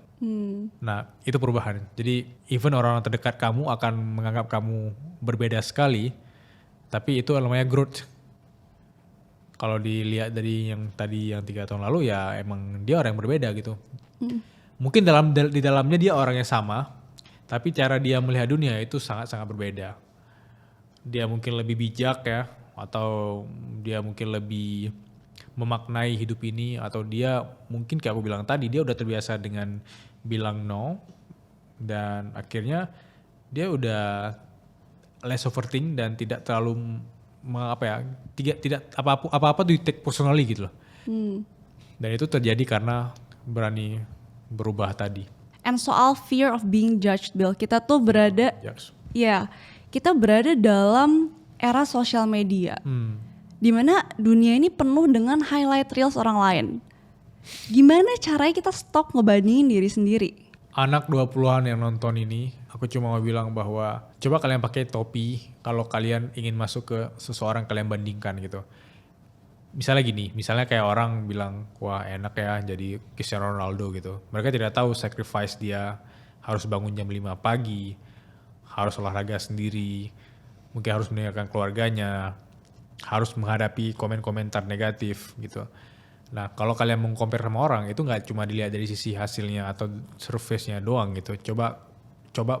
Nah itu perubahan. Jadi even orang-orang terdekat kamu akan menganggap kamu berbeda sekali, tapi itu namanya growth. Kalau dilihat dari yang tadi yang 3 tahun lalu ya emang dia orang yang berbeda gitu. Mungkin di dalamnya dia orang yang sama, tapi cara dia melihat dunia itu sangat-sangat berbeda. Dia mungkin lebih bijak ya, atau dia mungkin lebih memaknai hidup ini, atau dia mungkin kayak aku bilang tadi, dia udah terbiasa dengan bilang no, dan akhirnya dia udah less overthink dan tidak terlalu tidak apa-apa tuh take personally gitu loh. Dan itu terjadi karena berani berubah tadi. And soal fear of being judged, Bill, kita tuh berada, ya, kita berada dalam era sosial media, dimana dunia ini penuh dengan highlight reels orang lain. Gimana caranya kita stop ngebandingin diri sendiri? Anak 20-an yang nonton ini, aku cuma mau bilang bahwa coba kalian pakai topi kalau kalian ingin masuk ke seseorang kalian bandingkan gitu. Misalnya gini, misalnya kayak orang bilang, wah enak ya jadi Cristiano Ronaldo gitu. Mereka tidak tahu sacrifice dia harus bangun jam 5 pagi, harus olahraga sendiri, mungkin harus meninggalkan keluarganya, harus menghadapi komen-komentar negatif gitu. Nah kalau kalian meng-compare sama orang itu nggak cuma dilihat dari sisi hasilnya atau surface-nya doang gitu. Coba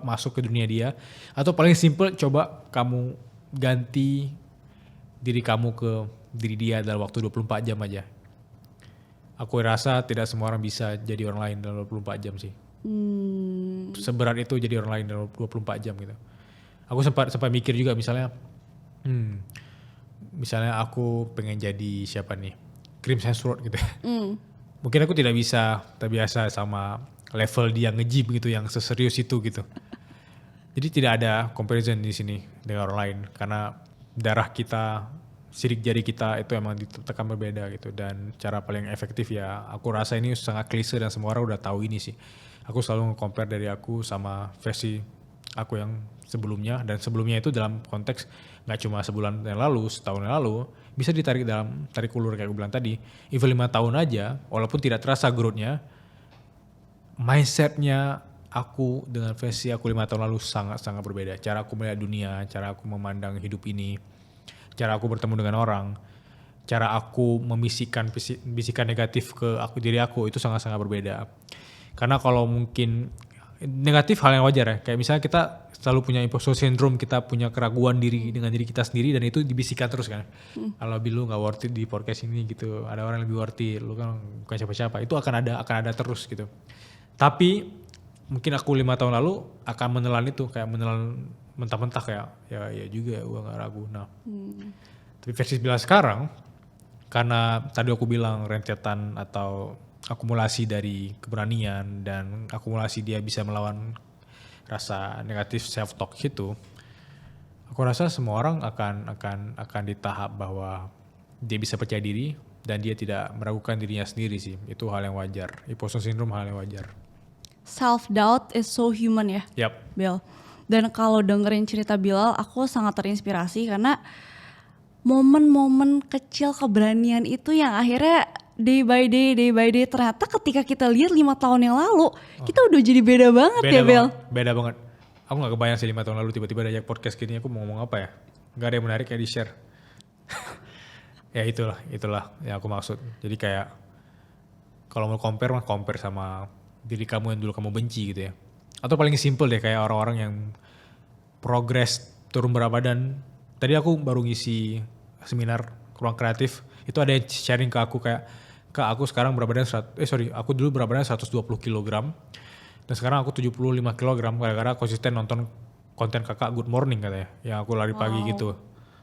masuk ke dunia dia, atau paling simple coba kamu ganti diri kamu ke diri dia dalam waktu 24 jam aja. Aku rasa tidak semua orang bisa jadi orang lain dalam 24 jam sih. Seberat itu jadi orang lain dalam 24 jam gitu. Aku sempat mikir juga misalnya aku pengen jadi siapa nih? Chris Hemsworth gitu. Mungkin aku tidak bisa terbiasa sama level dia nge-gym gitu yang seserius itu gitu. Jadi tidak ada comparison di sini dengan orang lain karena darah kita, sidik jari kita itu emang ditekan berbeda gitu. Dan cara paling efektif ya aku rasa ini sangat klise dan semua orang udah tahu ini sih. Aku selalu nge-compare dari aku sama versi aku yang sebelumnya, dan sebelumnya itu dalam konteks nggak cuma sebulan yang lalu, setahun yang lalu, bisa ditarik dalam tarik ulur kayak aku bilang tadi, even 5 tahun aja, walaupun tidak terasa growth-nya, mindset-nya aku dengan versi aku 5 tahun lalu sangat-sangat berbeda. Cara aku melihat dunia, cara aku memandang hidup ini, cara aku bertemu dengan orang, cara aku membisikkan bisikan negatif ke diri aku itu sangat-sangat berbeda. Karena kalau mungkin negatif hal yang wajar ya, kayak misalnya kita selalu punya imposter syndrome, kita punya keraguan diri dengan diri kita sendiri dan itu dibisikkan terus kan. Kalau lu nggak worth it di podcast ini gitu, ada orang yang lebih worth it, lu kan bukan siapa-siapa, itu akan ada terus gitu. Tapi mungkin aku 5 tahun lalu akan menelan itu, kayak menelan mentah-mentah kayak ya juga gue nggak ragu. Nah, tapi versi bila sekarang, karena tadi aku bilang rentetan atau akumulasi dari keberanian dan akumulasi dia bisa melawan rasa negatif self talk itu, aku rasa semua orang akan di tahap bahwa dia bisa percaya diri dan dia tidak meragukan dirinya sendiri sih. Itu hal yang wajar. Imposter syndrome hal yang wajar. Self doubt is so human ya, Bill. Dan kalau dengerin cerita Bilal, aku sangat terinspirasi karena momen-momen kecil keberanian itu yang akhirnya day by day ternyata ketika kita lihat 5 tahun yang lalu kita udah jadi beda banget ya Bel. Beda banget. Aku gak kebayang sih 5 tahun lalu tiba-tiba diajak podcast gini aku mau ngomong apa ya. Gak ada yang menarik ya di share. Ya itulah yang aku maksud. Jadi kayak kalau mau compare sama diri kamu yang dulu kamu benci gitu ya. Atau paling simple deh kayak orang-orang yang progress turun berat badan. Tadi aku baru ngisi seminar ruang kreatif. Itu ada yang sharing ke aku kayak, Kak aku sekarang berat badan aku dulu berat badan 120 kg dan sekarang aku 75 kg gara-gara konsisten nonton konten kakak Good Morning katanya yang aku lari pagi gitu.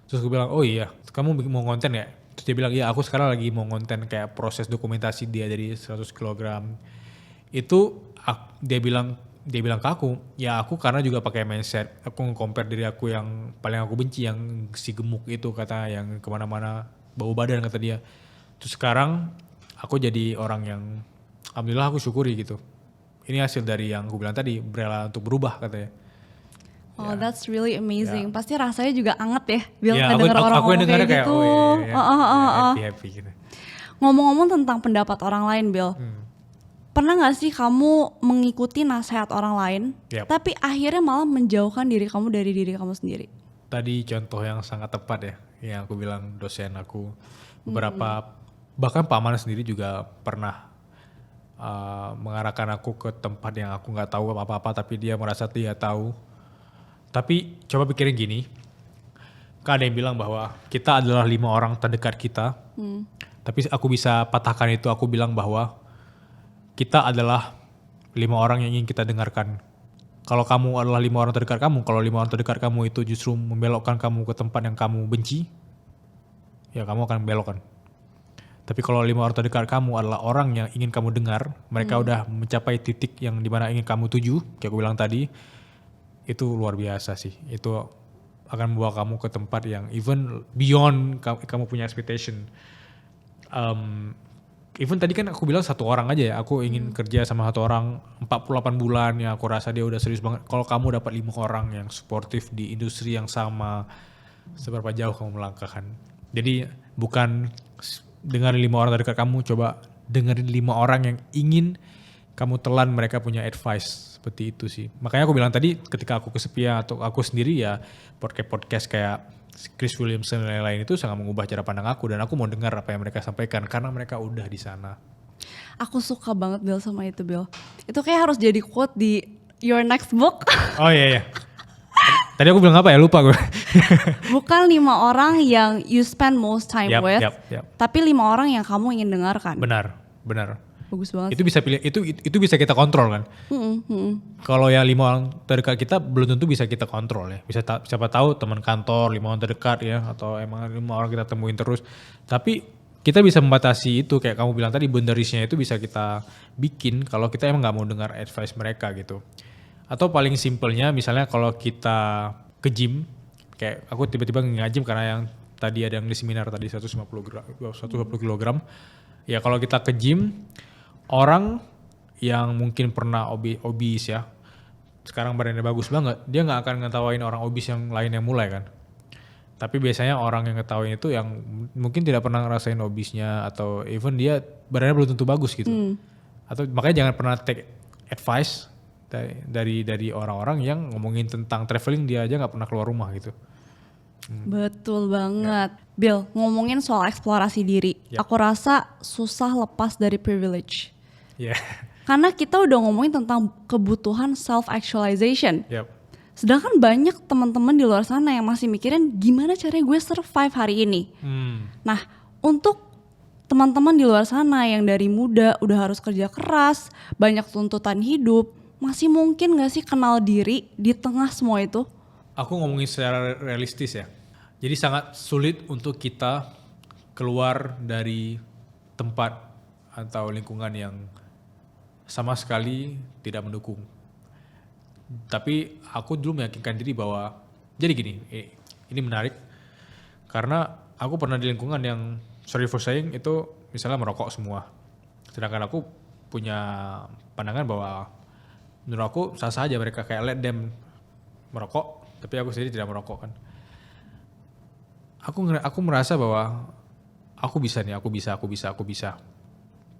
Terus aku bilang, oh iya kamu mau konten ya? Terus dia bilang, iya aku sekarang lagi mau konten kayak proses dokumentasi dia dari 100 kg. Itu dia bilang ke aku, ya aku karena juga pakai mindset, aku nge-compare diri aku yang paling aku benci yang si gemuk itu kata, yang kemana-mana bau badan kata dia. Terus sekarang aku jadi orang yang alhamdulillah aku syukuri gitu. Ini hasil dari yang aku bilang tadi, rela untuk berubah katanya. Oh, yeah. That's really amazing. Yeah. Pasti rasanya juga anget ya, Bill, yeah, ngedenger orang ngomong kayak gitu. Happy gitu. Ngomong-ngomong tentang pendapat orang lain, Bill. Pernah gak sih kamu mengikuti nasihat orang lain, tapi akhirnya malah menjauhkan diri kamu dari diri kamu sendiri? Tadi contoh yang sangat tepat ya, yang aku bilang dosen aku. Beberapa, bahkan Pak Aman sendiri juga pernah mengarahkan aku ke tempat yang aku gak tahu apa-apa, tapi dia merasa dia tahu. Tapi coba pikirin gini, kan ada yang bilang bahwa kita adalah 5 orang terdekat kita, tapi aku bisa patahkan itu, aku bilang bahwa kita adalah 5 orang yang ingin kita dengarkan. kalau kamu adalah 5 orang terdekat kamu, kalau 5 orang terdekat kamu itu justru membelokkan kamu ke tempat yang kamu benci, ya kamu akan belokkan. Tapi kalau 5 orang terdekat kamu adalah orang yang ingin kamu dengar, mereka udah mencapai titik yang dimana ingin kamu tuju, kayak aku bilang tadi, itu luar biasa sih. Itu akan membawa kamu ke tempat yang even beyond kamu punya expectation. Even tadi kan aku bilang 1 orang aja ya, aku ingin kerja sama 1 orang 48 bulan, ya aku rasa dia udah serius banget. Kalau kamu dapat 5 orang yang suportif di industri yang sama, seberapa jauh kamu melangkahkan. Jadi bukan dengerin 5 orang terdekat kamu, coba dengerin 5 orang yang ingin kamu telan mereka punya advice, seperti itu sih. Makanya aku bilang tadi ketika aku kesepian atau aku sendiri ya podcast kayak Chris Williamson dan lain-lain itu sangat mengubah cara pandang aku, dan aku mau dengar apa yang mereka sampaikan karena mereka udah di sana. Aku suka banget Bill sama itu Bill. Itu kayak harus jadi quote di your next book. Oh iya. Tadi aku bilang apa ya, lupa gue. Bukan 5 orang yang you spend most time with, Yap. tapi 5 orang yang kamu ingin dengarkan. Benar. Bagus banget. Itu bisa pilih, itu bisa kita kontrol kan. Kalau ya 5 orang terdekat kita belum tentu bisa kita kontrol ya. Siapa tahu teman kantor 5 orang terdekat ya, atau emang 5 orang kita temuin terus. Tapi kita bisa membatasi itu, kayak kamu bilang tadi, boundariesnya itu bisa kita bikin kalau kita emang nggak mau dengar advice mereka gitu. Atau paling simpelnya misalnya kalau kita ke gym, kayak aku tiba-tiba nge-gym karena yang tadi ada yang di seminar tadi 150 kg. Ya kalau kita ke gym, orang yang mungkin pernah obes ya, sekarang badannya bagus banget, dia nggak akan ngetawain orang obes yang lain yang mulai kan. Tapi biasanya orang yang ngetawain itu yang mungkin tidak pernah ngerasain obesnya, atau even dia badannya belum tentu bagus gitu. Atau makanya jangan pernah take advice dari orang-orang yang ngomongin tentang traveling, dia aja nggak pernah keluar rumah gitu. Betul banget. Bill, ngomongin soal eksplorasi diri, aku rasa susah lepas dari privilege. Karena kita udah ngomongin tentang kebutuhan self-actualization. Sedangkan banyak teman-teman di luar sana yang masih mikirin gimana caranya gue survive hari ini. Nah, untuk teman-teman di luar sana yang dari muda udah harus kerja keras, banyak tuntutan hidup, masih mungkin gak sih kenal diri di tengah semua itu? Aku ngomongin secara realistis ya. Jadi sangat sulit untuk kita keluar dari tempat atau lingkungan yang sama sekali tidak mendukung. Tapi aku dulu meyakinkan diri bahwa, jadi gini, ini menarik. Karena aku pernah di lingkungan yang, sorry for saying, itu misalnya merokok semua. Sedangkan aku punya pandangan bahwa menurut aku sah-sah aja mereka, kayak let them merokok, tapi aku sendiri tidak merokok kan. Aku merasa bahwa aku bisa.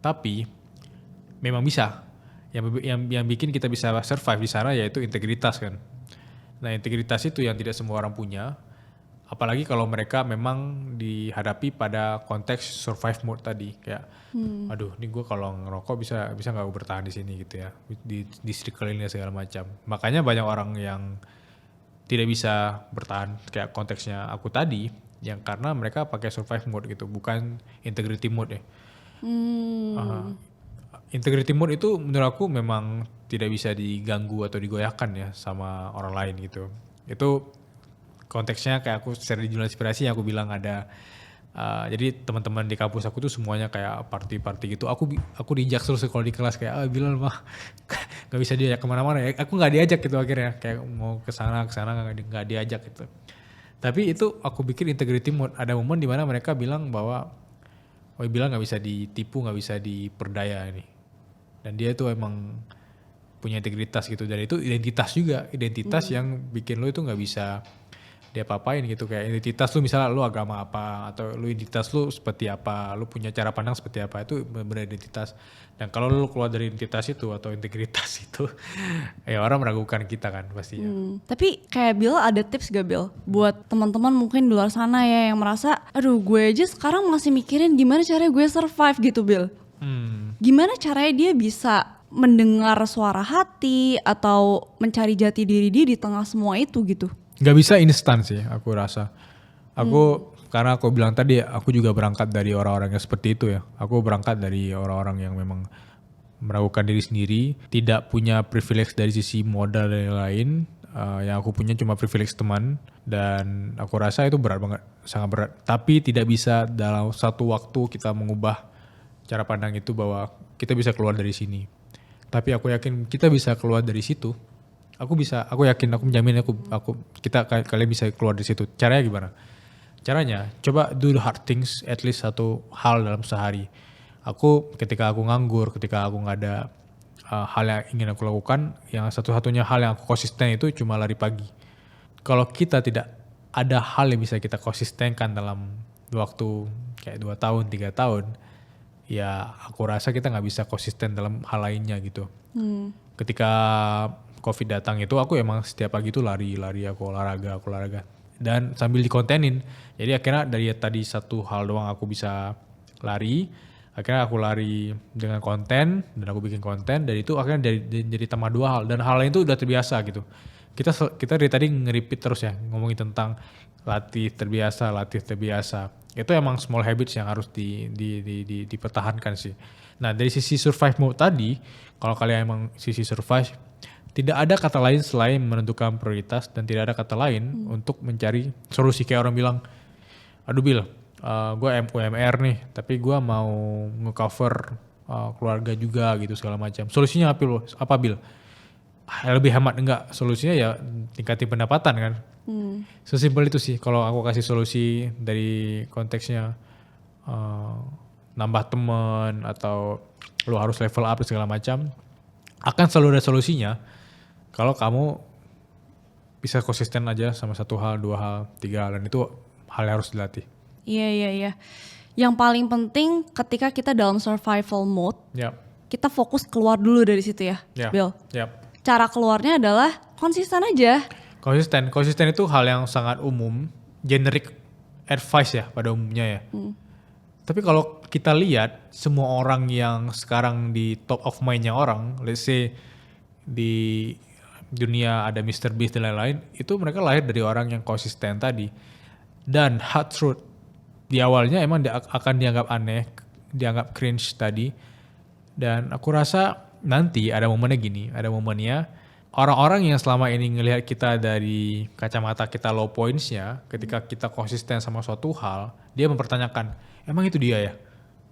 Tapi memang bisa. Yang bikin kita bisa survive di sana yaitu integritas kan. Nah, integritas itu yang tidak semua orang punya. Apalagi kalau mereka memang dihadapi pada konteks survive mode tadi, kayak aduh ini gue kalau ngerokok bisa nggak gue bertahan di sini gitu ya, di distrik kelilingnya segala macam. Makanya banyak orang yang tidak bisa bertahan kayak konteksnya aku tadi, yang karena mereka pakai survive mode gitu, bukan integrity mode ya. Integrity mode itu menurut aku memang tidak bisa diganggu atau digoyahkan ya sama orang lain gitu. Itu konteksnya kayak aku secara di jurnal inspirasi yang aku bilang ada, jadi teman-teman di kampus aku tuh semuanya kayak party gitu. Aku diajak terus kalau di kelas kayak Bilal mah nggak bisa diajak kemana-mana ya. Aku nggak diajak gitu akhirnya, kayak mau kesana nggak diajak gitu. Tapi itu aku pikir integrity mode. Ada momen di mana mereka bilang bahwa Bilal nggak bisa ditipu, nggak bisa diperdaya ini. Dan dia itu emang punya integritas gitu. Dan itu identitas juga, yang bikin lo itu nggak bisa dia apa-apain gitu. Kayak identitas lu misalnya lu agama apa, atau lu identitas lu seperti apa, lu punya cara pandang seperti apa, itu benar-benar identitas. Dan kalau lu keluar dari identitas itu atau integritas itu ya orang meragukan kita kan pastinya. Tapi kayak Bill ada tips gak Bill buat teman-teman mungkin di luar sana ya yang merasa aduh gue aja sekarang masih mikirin gimana caranya gue survive gitu Bill. Gimana caranya dia bisa mendengar suara hati atau mencari jati diri dia di tengah semua itu gitu? Gak bisa instan sih aku rasa. Karena aku bilang tadi aku juga berangkat dari orang-orang yang seperti itu ya. Aku berangkat dari orang-orang yang memang meragukan diri sendiri, tidak punya privilege dari sisi modal dan lain-lain. Yang aku punya cuma privilege teman, dan aku rasa itu berat banget, sangat berat. Tapi tidak bisa dalam satu waktu kita mengubah cara pandang itu bahwa kita bisa keluar dari sini. Tapi aku yakin kita bisa keluar dari situ. Aku yakin, aku menjamin kalian bisa keluar dari situ. Caranya gimana? Caranya, coba do the hard things at least satu hal dalam sehari. Ketika aku nganggur, ketika aku nggak ada hal yang ingin aku lakukan, yang satu-satunya hal yang aku konsisten itu cuma lari pagi. Kalau kita tidak ada hal yang bisa kita konsistenkan dalam waktu kayak 2 tahun, 3 tahun, ya aku rasa kita nggak bisa konsisten dalam hal lainnya gitu. Ketika COVID datang itu aku emang setiap pagi itu lari, aku olahraga. Dan sambil dikontenin. Jadi akhirnya dari tadi satu hal doang aku bisa lari. Akhirnya aku lari dengan konten dan aku bikin konten. Dan itu akhirnya jadi tambah 2 hal. Dan hal lain itu udah terbiasa gitu. Kita dari tadi nge-repeat terus ya. Ngomongin tentang latih terbiasa. Itu emang small habits yang harus dipertahankan sih. Nah dari sisi survive mode tadi. Kalau kalian emang sisi survive. Tidak ada kata lain selain menentukan prioritas dan tidak ada kata lain untuk mencari solusi. Kayak orang bilang, aduh Bill, gue UMR nih, tapi gue mau nge-cover keluarga juga gitu segala macam. Solusinya apa Bill? Lebih hemat enggak? Solusinya ya tingkatin pendapatan kan. Sesimpel itu sih kalau aku kasih solusi dari konteksnya nambah teman atau lo harus level up segala macam. Akan selalu ada solusinya. Kalau kamu bisa konsisten aja sama 1 hal, 2 hal, 3 hal, dan itu hal yang harus dilatih. Iya. Yang paling penting ketika kita dalam survival mode, kita fokus keluar dulu dari situ ya, Bill. Cara keluarnya adalah konsisten aja. Konsisten itu hal yang sangat umum, generic advice ya pada umumnya ya. Tapi kalau kita lihat semua orang yang sekarang di top of mind-nya orang, let's say di dunia ada Mr. Beast dan lain-lain, itu mereka lahir dari orang yang konsisten tadi. Dan hard truth, di awalnya emang akan dianggap aneh, dianggap cringe tadi. Dan aku rasa nanti ada momennya orang-orang yang selama ini ngelihat kita dari kacamata kita low points-nya, ketika kita konsisten sama suatu hal, dia mempertanyakan, emang itu dia ya?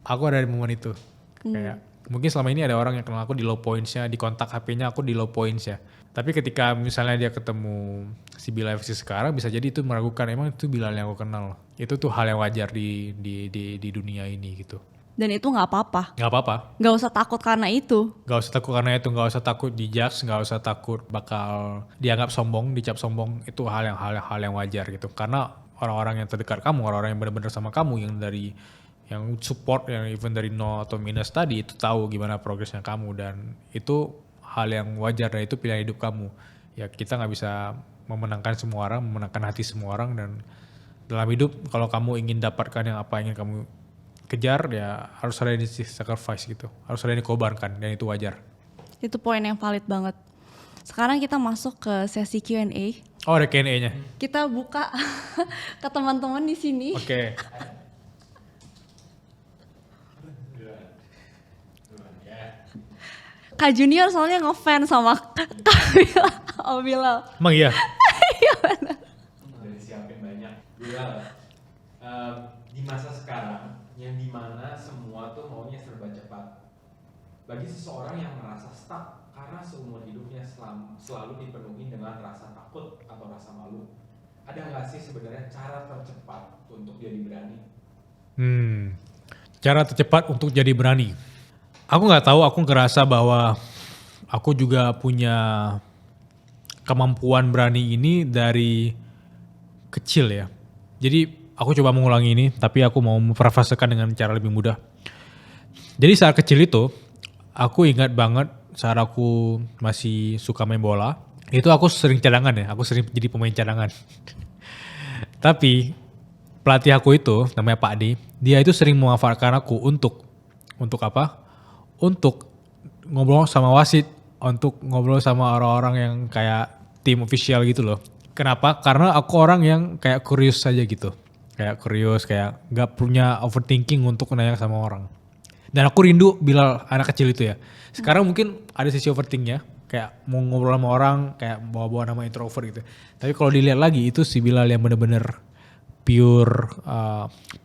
Aku ada di momen itu. Kayak mungkin selama ini ada orang yang kenal aku di low points-nya, di kontak HP-nya aku di low points ya. Tapi ketika misalnya dia ketemu si Bilal versi sekarang, bisa jadi itu meragukan, emang itu Bilal yang aku kenal. Itu tuh hal yang wajar di dunia ini gitu. Dan itu gak apa-apa. Gak apa-apa. Gak usah takut karena itu. Gak usah takut dijudge, gak usah takut bakal dianggap sombong, dicap sombong. Itu hal yang wajar gitu. Karena orang-orang yang terdekat kamu, orang-orang yang benar-benar sama kamu, yang support, yang even dari 0 atau minus tadi, itu tahu gimana progresnya kamu, dan itu hal yang wajar, dan itu pilihan hidup kamu. Ya kita gak bisa memenangkan semua orang, memenangkan hati semua orang, dan dalam hidup kalau kamu ingin dapatkan yang apa ingin kamu kejar, ya harus ada yang sacrifice gitu, harus ada yang dikobarkan, dan itu wajar. Itu poin yang valid banget. Sekarang kita masuk ke sesi Q&A. Oh ada Q&A-nya? Kita buka ke teman-teman di sini. Oke. Kak Junior soalnya ngefans sama Kak Bilal. Emang iya? Iya benar. Udah disiapin banyak. Bilal, di masa sekarang yang dimana semua tuh maunya serba cepat. Bagi seseorang yang merasa stuck karena seumur hidupnya selalu dipenuhi dengan rasa takut atau rasa malu, ada nggak sih sebenarnya cara tercepat untuk jadi berani? Cara tercepat untuk jadi berani. Aku nggak tahu, aku ngerasa bahwa aku juga punya kemampuan berani ini dari kecil ya. Jadi aku coba mengulangi ini, tapi aku mau memparafrasekan dengan cara lebih mudah. Jadi saat kecil itu, aku ingat banget saat aku masih suka main bola, itu aku sering cadangan ya, aku sering jadi pemain cadangan. Tapi pelatih aku itu, namanya Pak D, dia itu sering memanfaatkan aku untuk apa? Untuk ngobrol sama wasit, untuk ngobrol sama orang-orang yang kayak tim official gitu loh. Kenapa? Karena aku orang yang kayak curious saja gitu. Kayak curious, kayak gak punya overthinking untuk nanya sama orang. Dan aku rindu Bilal anak kecil itu ya. Sekarang mungkin ada sisi overthinknya, kayak mau ngobrol sama orang, kayak bawa-bawa nama introvert gitu. Tapi kalau dilihat lagi itu si Bilal yang bener-bener pure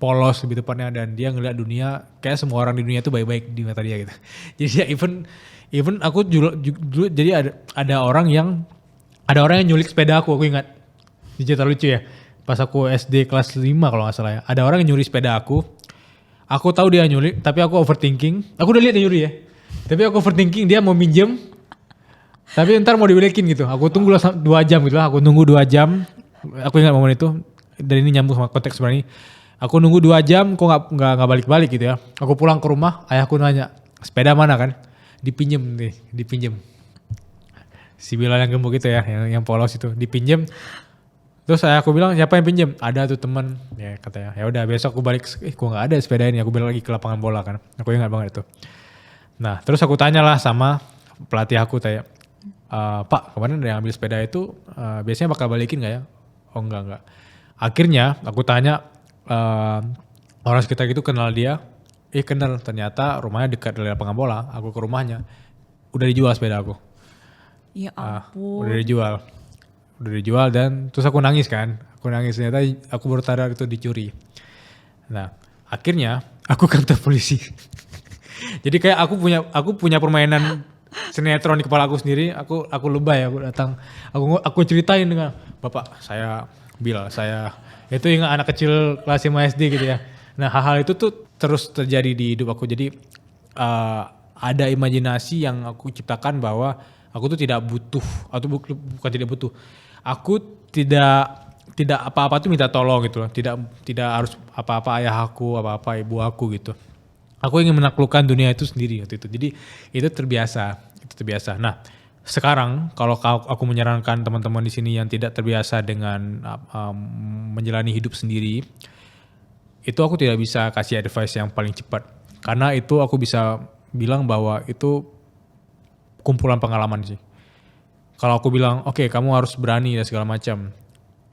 polos lebih tepatnya, dan dia ngeliat dunia kayak semua orang di dunia itu baik-baik di mata dia gitu. Jadi ya even aku dulu jadi ada orang yang nyulik sepeda aku ingat. Di cerita lucu ya. Pas aku SD kelas 5 kalau gak salah ya. Ada orang yang nyuri sepeda aku. Aku tahu dia nyuri, tapi aku overthinking. Aku udah lihat dia nyuri ya. Tapi aku overthinking dia mau minjem. Tapi ntar mau dibalikin gitu. Aku tunggu 2 jam gitu lah. Aku nunggu 2 jam. Aku ingat momen itu. Dan ini nyambung sama konteks sebenarnya. Aku nunggu 2 jam kok nggak balik-balik gitu ya. Aku pulang ke rumah, ayahku nanya, sepeda mana kan? Dipinjem. Si Bilal yang gemuk itu ya, yang polos itu dipinjem. Terus aku bilang siapa yang pinjem? Ada tuh teman, ya katanya. Ya udah besok aku balik, kok nggak ada sepeda ini. Aku balik lagi ke lapangan bola kan. Aku ingat banget itu. Nah terus aku tanyalah sama pelatih aku, tanya, Pak kemarin ada yang ambil sepeda itu biasanya bakal balikin nggak ya? Oh enggak. Akhirnya aku tanya orang sekitar gitu kenal dia. Kenal, ternyata rumahnya dekat dari lapangan bola. Aku ke rumahnya, udah dijual sepeda aku. Ya ampun. Udah dijual dan terus aku nangis kan. Ternyata aku baru sadar itu dicuri. Nah akhirnya aku kantor polisi. Jadi kayak aku punya permainan sinetron di kepala aku sendiri. Aku lebay, aku datang. Aku ceritain dengan Bapak saya Bilal, saya itu ingat anak kecil kelas 5 SD gitu ya. Nah hal-hal itu tuh terus terjadi di hidup aku. Jadi ada imajinasi yang aku ciptakan bahwa aku tuh tidak butuh, atau bukan tidak butuh. Aku tidak apa-apa tuh minta tolong gitu loh. Tidak harus apa-apa ayah aku, apa-apa ibu aku gitu. Aku ingin menaklukkan dunia itu sendiri waktu itu. Jadi itu terbiasa. Nah, sekarang kalau aku menyarankan teman-teman di sini yang tidak terbiasa dengan menjalani hidup sendiri, itu aku tidak bisa kasih advice yang paling cepat. Karena itu aku bisa bilang bahwa itu kumpulan pengalaman sih. Kalau aku bilang, oke, kamu harus berani dan segala macam,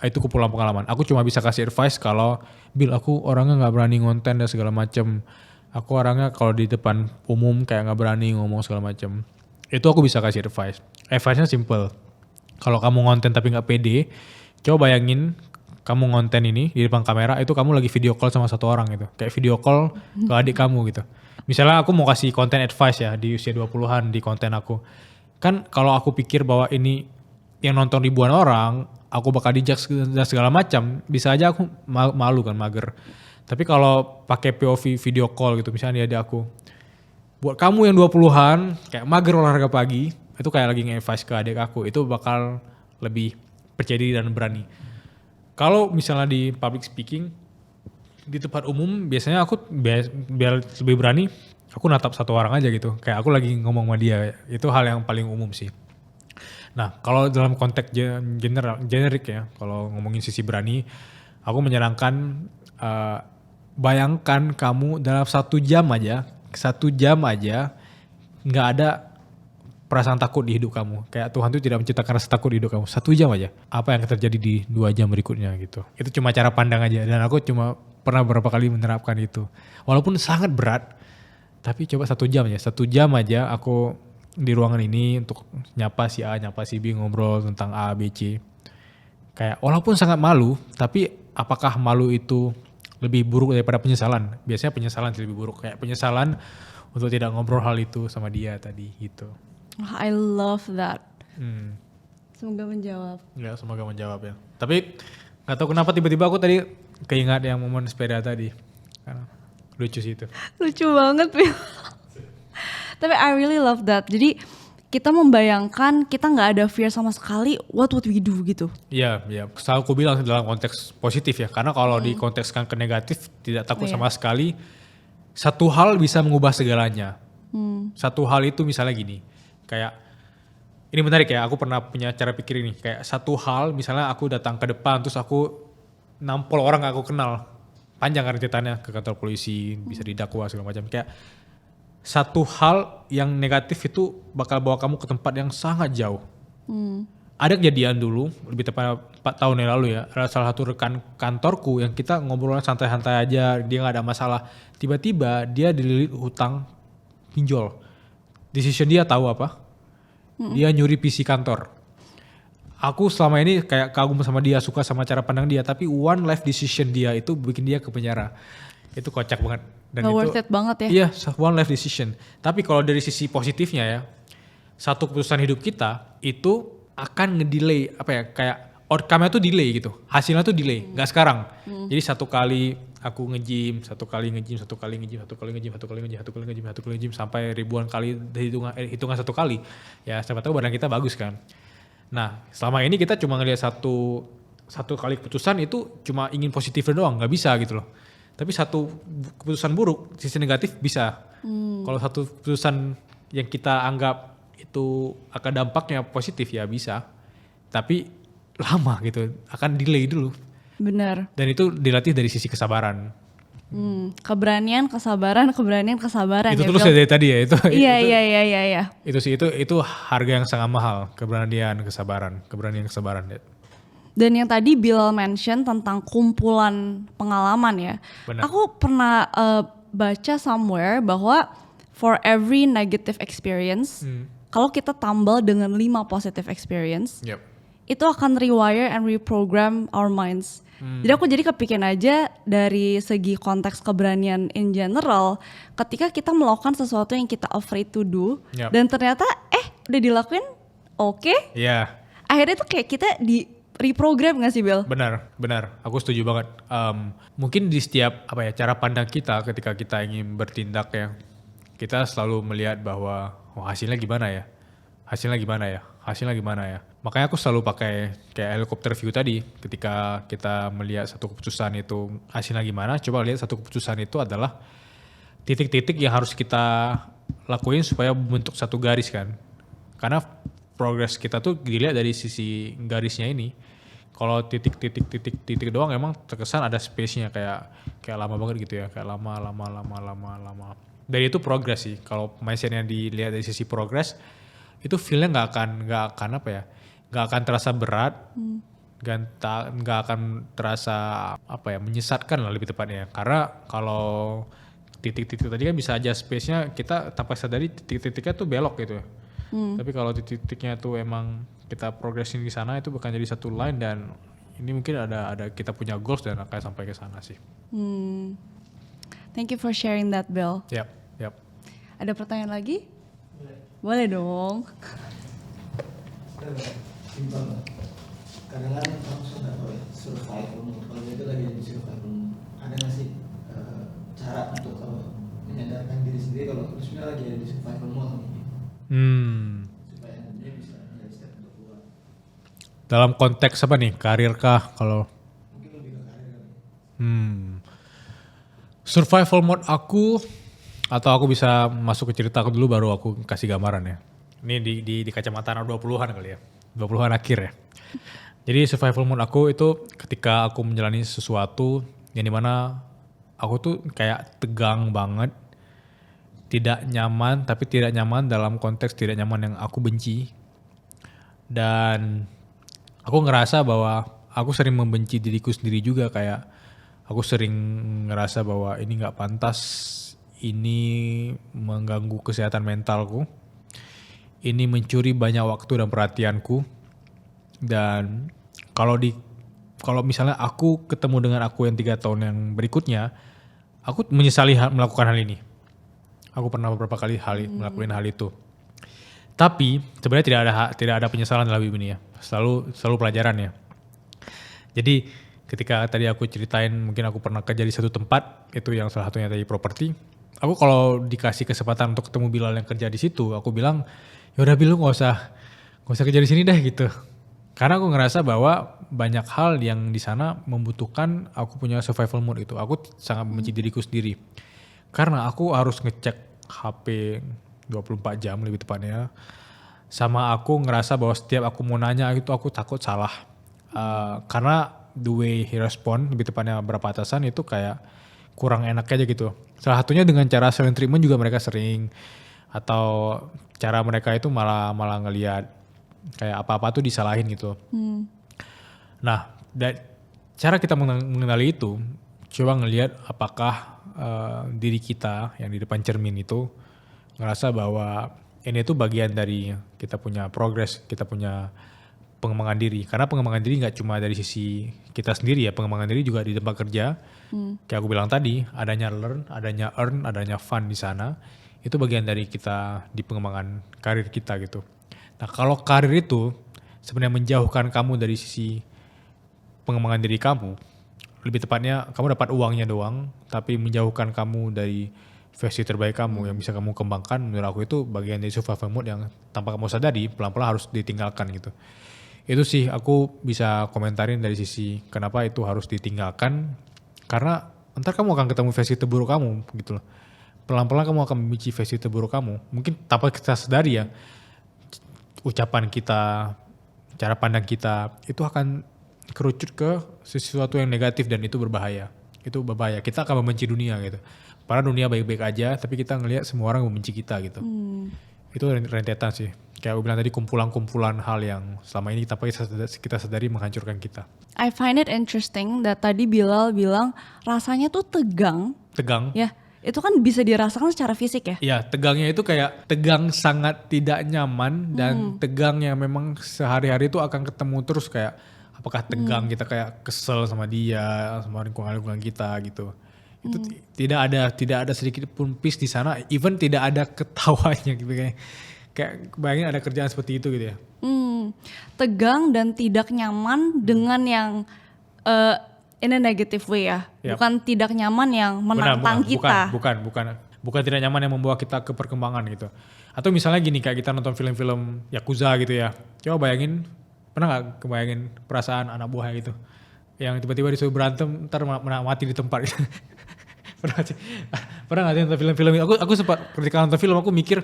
itu kumpulan pengalaman. Aku cuma bisa kasih advice kalau, Bil, aku orangnya nggak berani ngonten dan segala macam. Aku orangnya kalau di depan umum kayak nggak berani ngomong segala macam. Itu aku bisa kasih advice. Advice-nya simple. Kalau kamu ngonten tapi nggak pede, coba bayangin kamu ngonten ini di depan kamera, itu kamu lagi video call sama satu orang gitu. Kayak video call ke adik kamu gitu. Misalnya aku mau kasih konten advice ya di usia 20-an di konten aku. Kan kalau aku pikir bahwa ini yang nonton ribuan orang, aku bakal dijudge dan segala macam, bisa aja aku malu kan, mager. Tapi kalau pakai POV video call gitu, misalnya dia ada aku, buat kamu yang 20-an, kayak mager olahraga pagi, itu kayak lagi nge-advise ke adik aku, itu bakal lebih percaya diri dan berani. Kalau misalnya di public speaking, di tempat umum biasanya aku biar lebih berani, aku natap satu orang aja gitu. Kayak aku lagi ngomong sama dia, itu hal yang paling umum sih. Nah kalau dalam konteks generik ya, kalau ngomongin sisi berani, aku menyarankan bayangkan kamu dalam 1 jam aja nggak ada perasaan takut di hidup kamu. Kayak Tuhan tuh tidak menciptakan rasa takut di hidup kamu. 1 jam aja. Apa yang akan terjadi di 2 jam berikutnya gitu. Itu cuma cara pandang aja. Dan aku cuma pernah beberapa kali menerapkan itu. Walaupun sangat berat. Tapi coba 1 jam aja. 1 jam aja aku di ruangan ini untuk nyapa si A, nyapa si B, ngobrol tentang A, B, C. Kayak walaupun sangat malu. Tapi apakah malu itu lebih buruk daripada penyesalan? Biasanya penyesalan lebih buruk. Kayak penyesalan untuk tidak ngobrol hal itu sama dia tadi gitu. I love that. Semoga menjawab. Ya semoga menjawab ya. Tapi gak tahu kenapa tiba-tiba aku tadi keingat yang momen sepeda tadi. Karena lucu sih itu. Lucu banget Phil. Tapi I really love that. Jadi kita membayangkan kita gak ada fear sama sekali, what would we do gitu. Iya. Selalu aku bilang dalam konteks positif ya. Karena kalau dikontekskan ke negatif, tidak takut sama sekali. Satu hal bisa mengubah segalanya. Satu hal itu misalnya gini. Kayak ini menarik ya, aku pernah punya cara pikir ini. Kayak satu hal, misalnya aku datang ke depan terus aku nampol orang gak aku kenal. Panjang kan ceritanya, ke kantor polisi, bisa didakwa segala macam. Kayak satu hal yang negatif itu bakal bawa kamu ke tempat yang sangat jauh. ada kejadian dulu, lebih tepat 4 tahun yang lalu ya, ada salah satu rekan kantorku yang kita ngobrolnya santai-santai aja, dia gak ada masalah. Tiba-tiba dia dililit hutang pinjol. Decision dia tahu apa? Dia nyuri PC kantor. Aku selama ini kayak kagum sama dia, suka sama cara pandang dia, tapi one life decision dia itu bikin dia ke penjara. Itu kocak banget. Dan Gak itu, worth it banget ya. Iya, one life decision. Tapi kalau dari sisi positifnya ya, satu keputusan hidup kita itu akan ngedelay apa ya, kayak outcome-nya tuh delay gitu. Hasilnya tuh delay, nggak sekarang. Jadi satu kali aku nge-gym, satu kali nge-gym sampai ribuan kali hitungan satu kali. Ya siapa tahu badan kita bagus kan. Nah, selama ini kita cuma ngelihat satu kali keputusan itu cuma ingin positifnya doang, nggak bisa gitu loh. Tapi satu keputusan buruk, sisi negatif bisa. Kalau satu keputusan yang kita anggap itu akan dampaknya positif ya bisa, tapi lama gitu, akan delay dulu. Bener. Dan itu dilatih dari sisi kesabaran. Keberanian, kesabaran Itu ya, terus Bill? ya dari tadi ya itu. Iya. Itu sih itu harga yang sangat mahal, keberanian, kesabaran. Ya. Dan yang tadi Bill mention tentang kumpulan pengalaman ya. Benar. Aku pernah baca somewhere bahwa for every negative experience, kalau kita tambah dengan 5 positive experience, Yep. itu akan rewire and reprogram our minds. Jadi aku kepikiran aja dari segi konteks keberanian in general, ketika kita melakukan sesuatu yang kita afraid to do, Yep. dan ternyata udah dilakuin, oke. Iya. Akhirnya tuh kayak kita di reprogram gak sih, Bill? Benar. Aku setuju banget. Mungkin di setiap cara pandang kita ketika kita ingin bertindak ya, kita selalu melihat bahwa hasilnya gimana ya. Makanya aku selalu pakai kayak helikopter view tadi. Ketika kita melihat satu keputusan itu hasilnya gimana, coba lihat satu keputusan itu adalah titik-titik yang harus kita lakuin supaya membentuk satu garis kan. Karena progres kita tuh dilihat dari sisi garisnya ini. Kalau titik doang emang terkesan ada space-nya kayak lama banget gitu ya, kayak lama. Dari itu progres sih. Kalau mindset-nya dilihat dari sisi progres, itu feel-nya nggak akan terasa berat, nggak akan terasa menyesatkan lah lebih tepatnya. Karena kalau titik-titik tadi kan bisa aja space-nya kita tanpa sadari titik-titiknya tuh belok gitu. Tapi kalau titik-titiknya tuh emang kita progressing di sana itu bukan jadi satu line, dan ini mungkin ada kita punya goals dan akan sampai ke sana sih. Thank you for sharing that, Bill. Yap. Ada pertanyaan lagi? Boleh dong. Simpel. Kadang-kadang orang sudah tahu ya, survival mode. Kalau itu lagi di survival mode, ada nggak sih cara untuk menyadarkan diri sendiri kalau sebenarnya lagi ada di survival mode ini? Supaya dia bisa menjadi step untuk keluar. Dalam konteks apa nih? Karir kah? Kalau Mungkin lebih ke karir kali. survival mode aku, atau aku bisa masuk ke cerita aku dulu baru aku kasih gambaran ya. Ini di kacamata anak 20-an kali ya. 20-an akhir ya. Jadi survival mode aku itu ketika aku menjalani sesuatu yang dimana aku tuh kayak tegang banget, tidak nyaman, tapi tidak nyaman dalam konteks tidak nyaman yang aku benci. Dan aku ngerasa bahwa aku sering membenci diriku sendiri juga, kayak aku sering ngerasa bahwa ini gak pantas, ini mengganggu kesehatan mentalku, ini mencuri banyak waktu dan perhatianku. Dan kalau misalnya aku ketemu dengan aku yang 3 tahun yang berikutnya, aku menyesali melakukan hal ini. Aku pernah beberapa kali melakukan hal itu. Tapi sebenarnya tidak ada penyesalan dalam hidup ini ya. Selalu pelajaran ya. Jadi ketika tadi aku ceritain mungkin aku pernah kerja di satu tempat, itu yang salah satunya tadi properti. Aku kalau dikasih kesempatan untuk ketemu Bilal yang kerja di situ, aku bilang, "Ya udah Bil, lu nggak usah kerja di sini deh," gitu. Karena aku ngerasa bahwa banyak hal yang di sana membutuhkan aku punya survival mode itu. Aku sangat membenci diriku sendiri. Karena aku harus ngecek HP 24 jam lebih tepatnya. Sama aku ngerasa bahwa setiap aku mau nanya itu aku takut salah. Karena the way he respond, lebih tepatnya beberapa atasan itu kayak kurang enak aja gitu. Salah satunya dengan cara silent treatment juga mereka sering. Atau cara mereka itu malah ngelihat Kayak apa-apa tuh disalahin gitu. Nah, cara kita mengenali itu, coba ngelihat apakah diri kita yang di depan cermin itu ngerasa bahwa ini tuh bagian dari kita punya progres, kita punya pengembangan diri. Karena pengembangan diri nggak cuma dari sisi kita sendiri ya, pengembangan diri juga di tempat kerja. Kayak aku bilang tadi, adanya learn, adanya earn, adanya fun di sana. Itu bagian dari kita di pengembangan karir kita gitu. Nah kalau karir itu sebenarnya menjauhkan kamu dari sisi pengembangan diri kamu, lebih tepatnya kamu dapat uangnya doang, tapi menjauhkan kamu dari versi terbaik kamu yang bisa kamu kembangkan, menurut aku itu bagian dari survival mode yang tanpa kamu sadari pelan-pelan harus ditinggalkan gitu. Itu sih aku bisa komentarin dari sisi kenapa itu harus ditinggalkan, karena ntar kamu akan ketemu versi terburuk kamu gitu loh. Pelan-pelan kamu akan membenci versi terburuk kamu. Mungkin tanpa kita sadari ya, ucapan kita, cara pandang kita itu akan kerucut ke sesuatu yang negatif dan itu berbahaya. Itu berbahaya. Kita akan membenci dunia gitu. Padahal dunia baik-baik aja, tapi kita ngelihat semua orang membenci kita gitu. Itu rentetan sih. Kayak aku bilang tadi, kumpulan-kumpulan hal yang selama ini kita sadari menghancurkan kita. I find it interesting that tadi Bilal bilang rasanya tuh tegang. Tegang. Ya, itu kan bisa dirasakan secara fisik ya. Iya, tegangnya itu kayak tegang sangat tidak nyaman dan tegang yang memang sehari-hari itu akan ketemu terus, kayak apakah tegang kita kayak kesel sama dia, sama lingkungan kita gitu. Itu tidak ada sedikit pun peace di sana, even tidak ada ketawanya gitu, kayak bayangin ada kerjaan seperti itu gitu ya. Tegang dan tidak nyaman dengan yang in a negative way ya. Yap. Bukan tidak nyaman yang menantang kita. Bukan tidak nyaman yang membawa kita ke perkembangan gitu. Atau misalnya gini, kayak kita nonton film-film Yakuza gitu ya. Coba bayangin, pernah gak kebayangin perasaan anak buahnya gitu, yang tiba-tiba disuruh berantem ntar mati di tempat gitu. Pernah gak sih nonton film-film itu? Aku sempat ketika nonton film aku mikir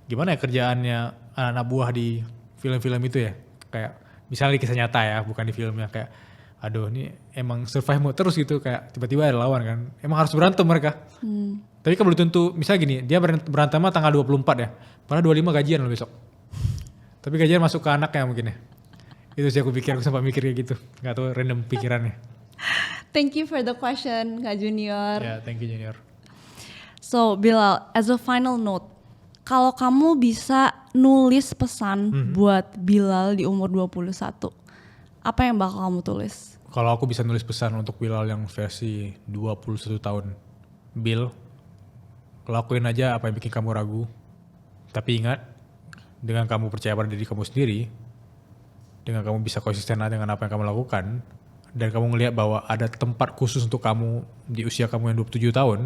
gimana ya kerjaannya anak buah di film-film itu ya. Kayak misalnya di kisah nyata ya, bukan di filmnya, kayak aduh ini emang survive mode terus gitu, kayak tiba-tiba ada lawan kan. Emang harus berantem mereka. Tapi kan belum tentu, misalnya gini, dia berantem tanggal 24 ya. Padahal 25 gajian loh besok. Tapi gajian masuk ke anaknya mungkin ya. Itu sih aku sempat mikir kayak gitu. Gak tahu, random pikirannya. Thank you for the question, Kak Junior. Ya, thank you Junior. So Bilal, as a final note, kalau kamu bisa nulis pesan buat Bilal di umur 21, apa yang bakal kamu tulis? Kalau aku bisa nulis pesan untuk Bilal yang versi 21 tahun. Bil, lakuin aja apa yang bikin kamu ragu. Tapi ingat, dengan kamu percaya pada diri kamu sendiri, dengan kamu bisa konsisten dengan apa yang kamu lakukan, dan kamu ngelihat bahwa ada tempat khusus untuk kamu di usia kamu yang 27 tahun,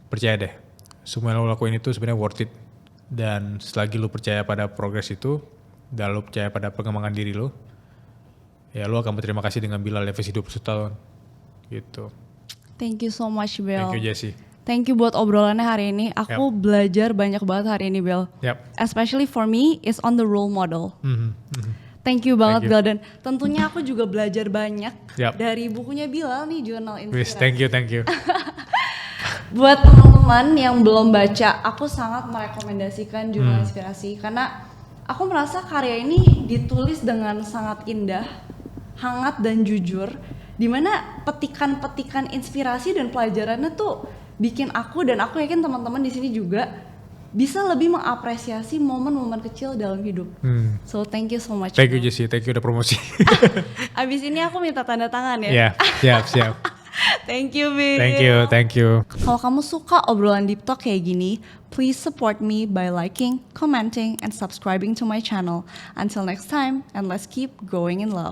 percaya deh, semua yang lo lakuin itu sebenarnya worth it. Dan selagi lo percaya pada progres itu, dan lo percaya pada pengembangan diri lo, ya lo akan berterima kasih dengan Bilal yang versi 21 tahun. Gitu. Thank you so much, Bel. Thank you Jessie. Thank you buat obrolannya hari ini. Aku belajar banyak banget hari ini, Bel. Especially for me, is on the role model. Thank you banget, Bel. Dan tentunya aku juga belajar banyak dari bukunya Bilal nih, Jurnal Inspirasi. Thank you. Buat teman-teman yang belum baca, aku sangat merekomendasikan Jurnal Inspirasi. Karena aku merasa karya ini ditulis dengan sangat indah, hangat dan jujur. Dimana petikan-petikan inspirasi dan pelajarannya tuh bikin aku, dan aku yakin teman-teman di sini juga bisa lebih mengapresiasi momen-momen kecil dalam hidup. So thank you so much. Thank you Jessie, thank you udah promosi. Abis ini aku minta tanda tangan ya. Iya, siap. Thank you, Bill. Thank you. Kalau kamu suka obrolan Deep Talk kayak gini, please support me by liking, commenting, and subscribing to my channel. Until next time, and let's keep going in love.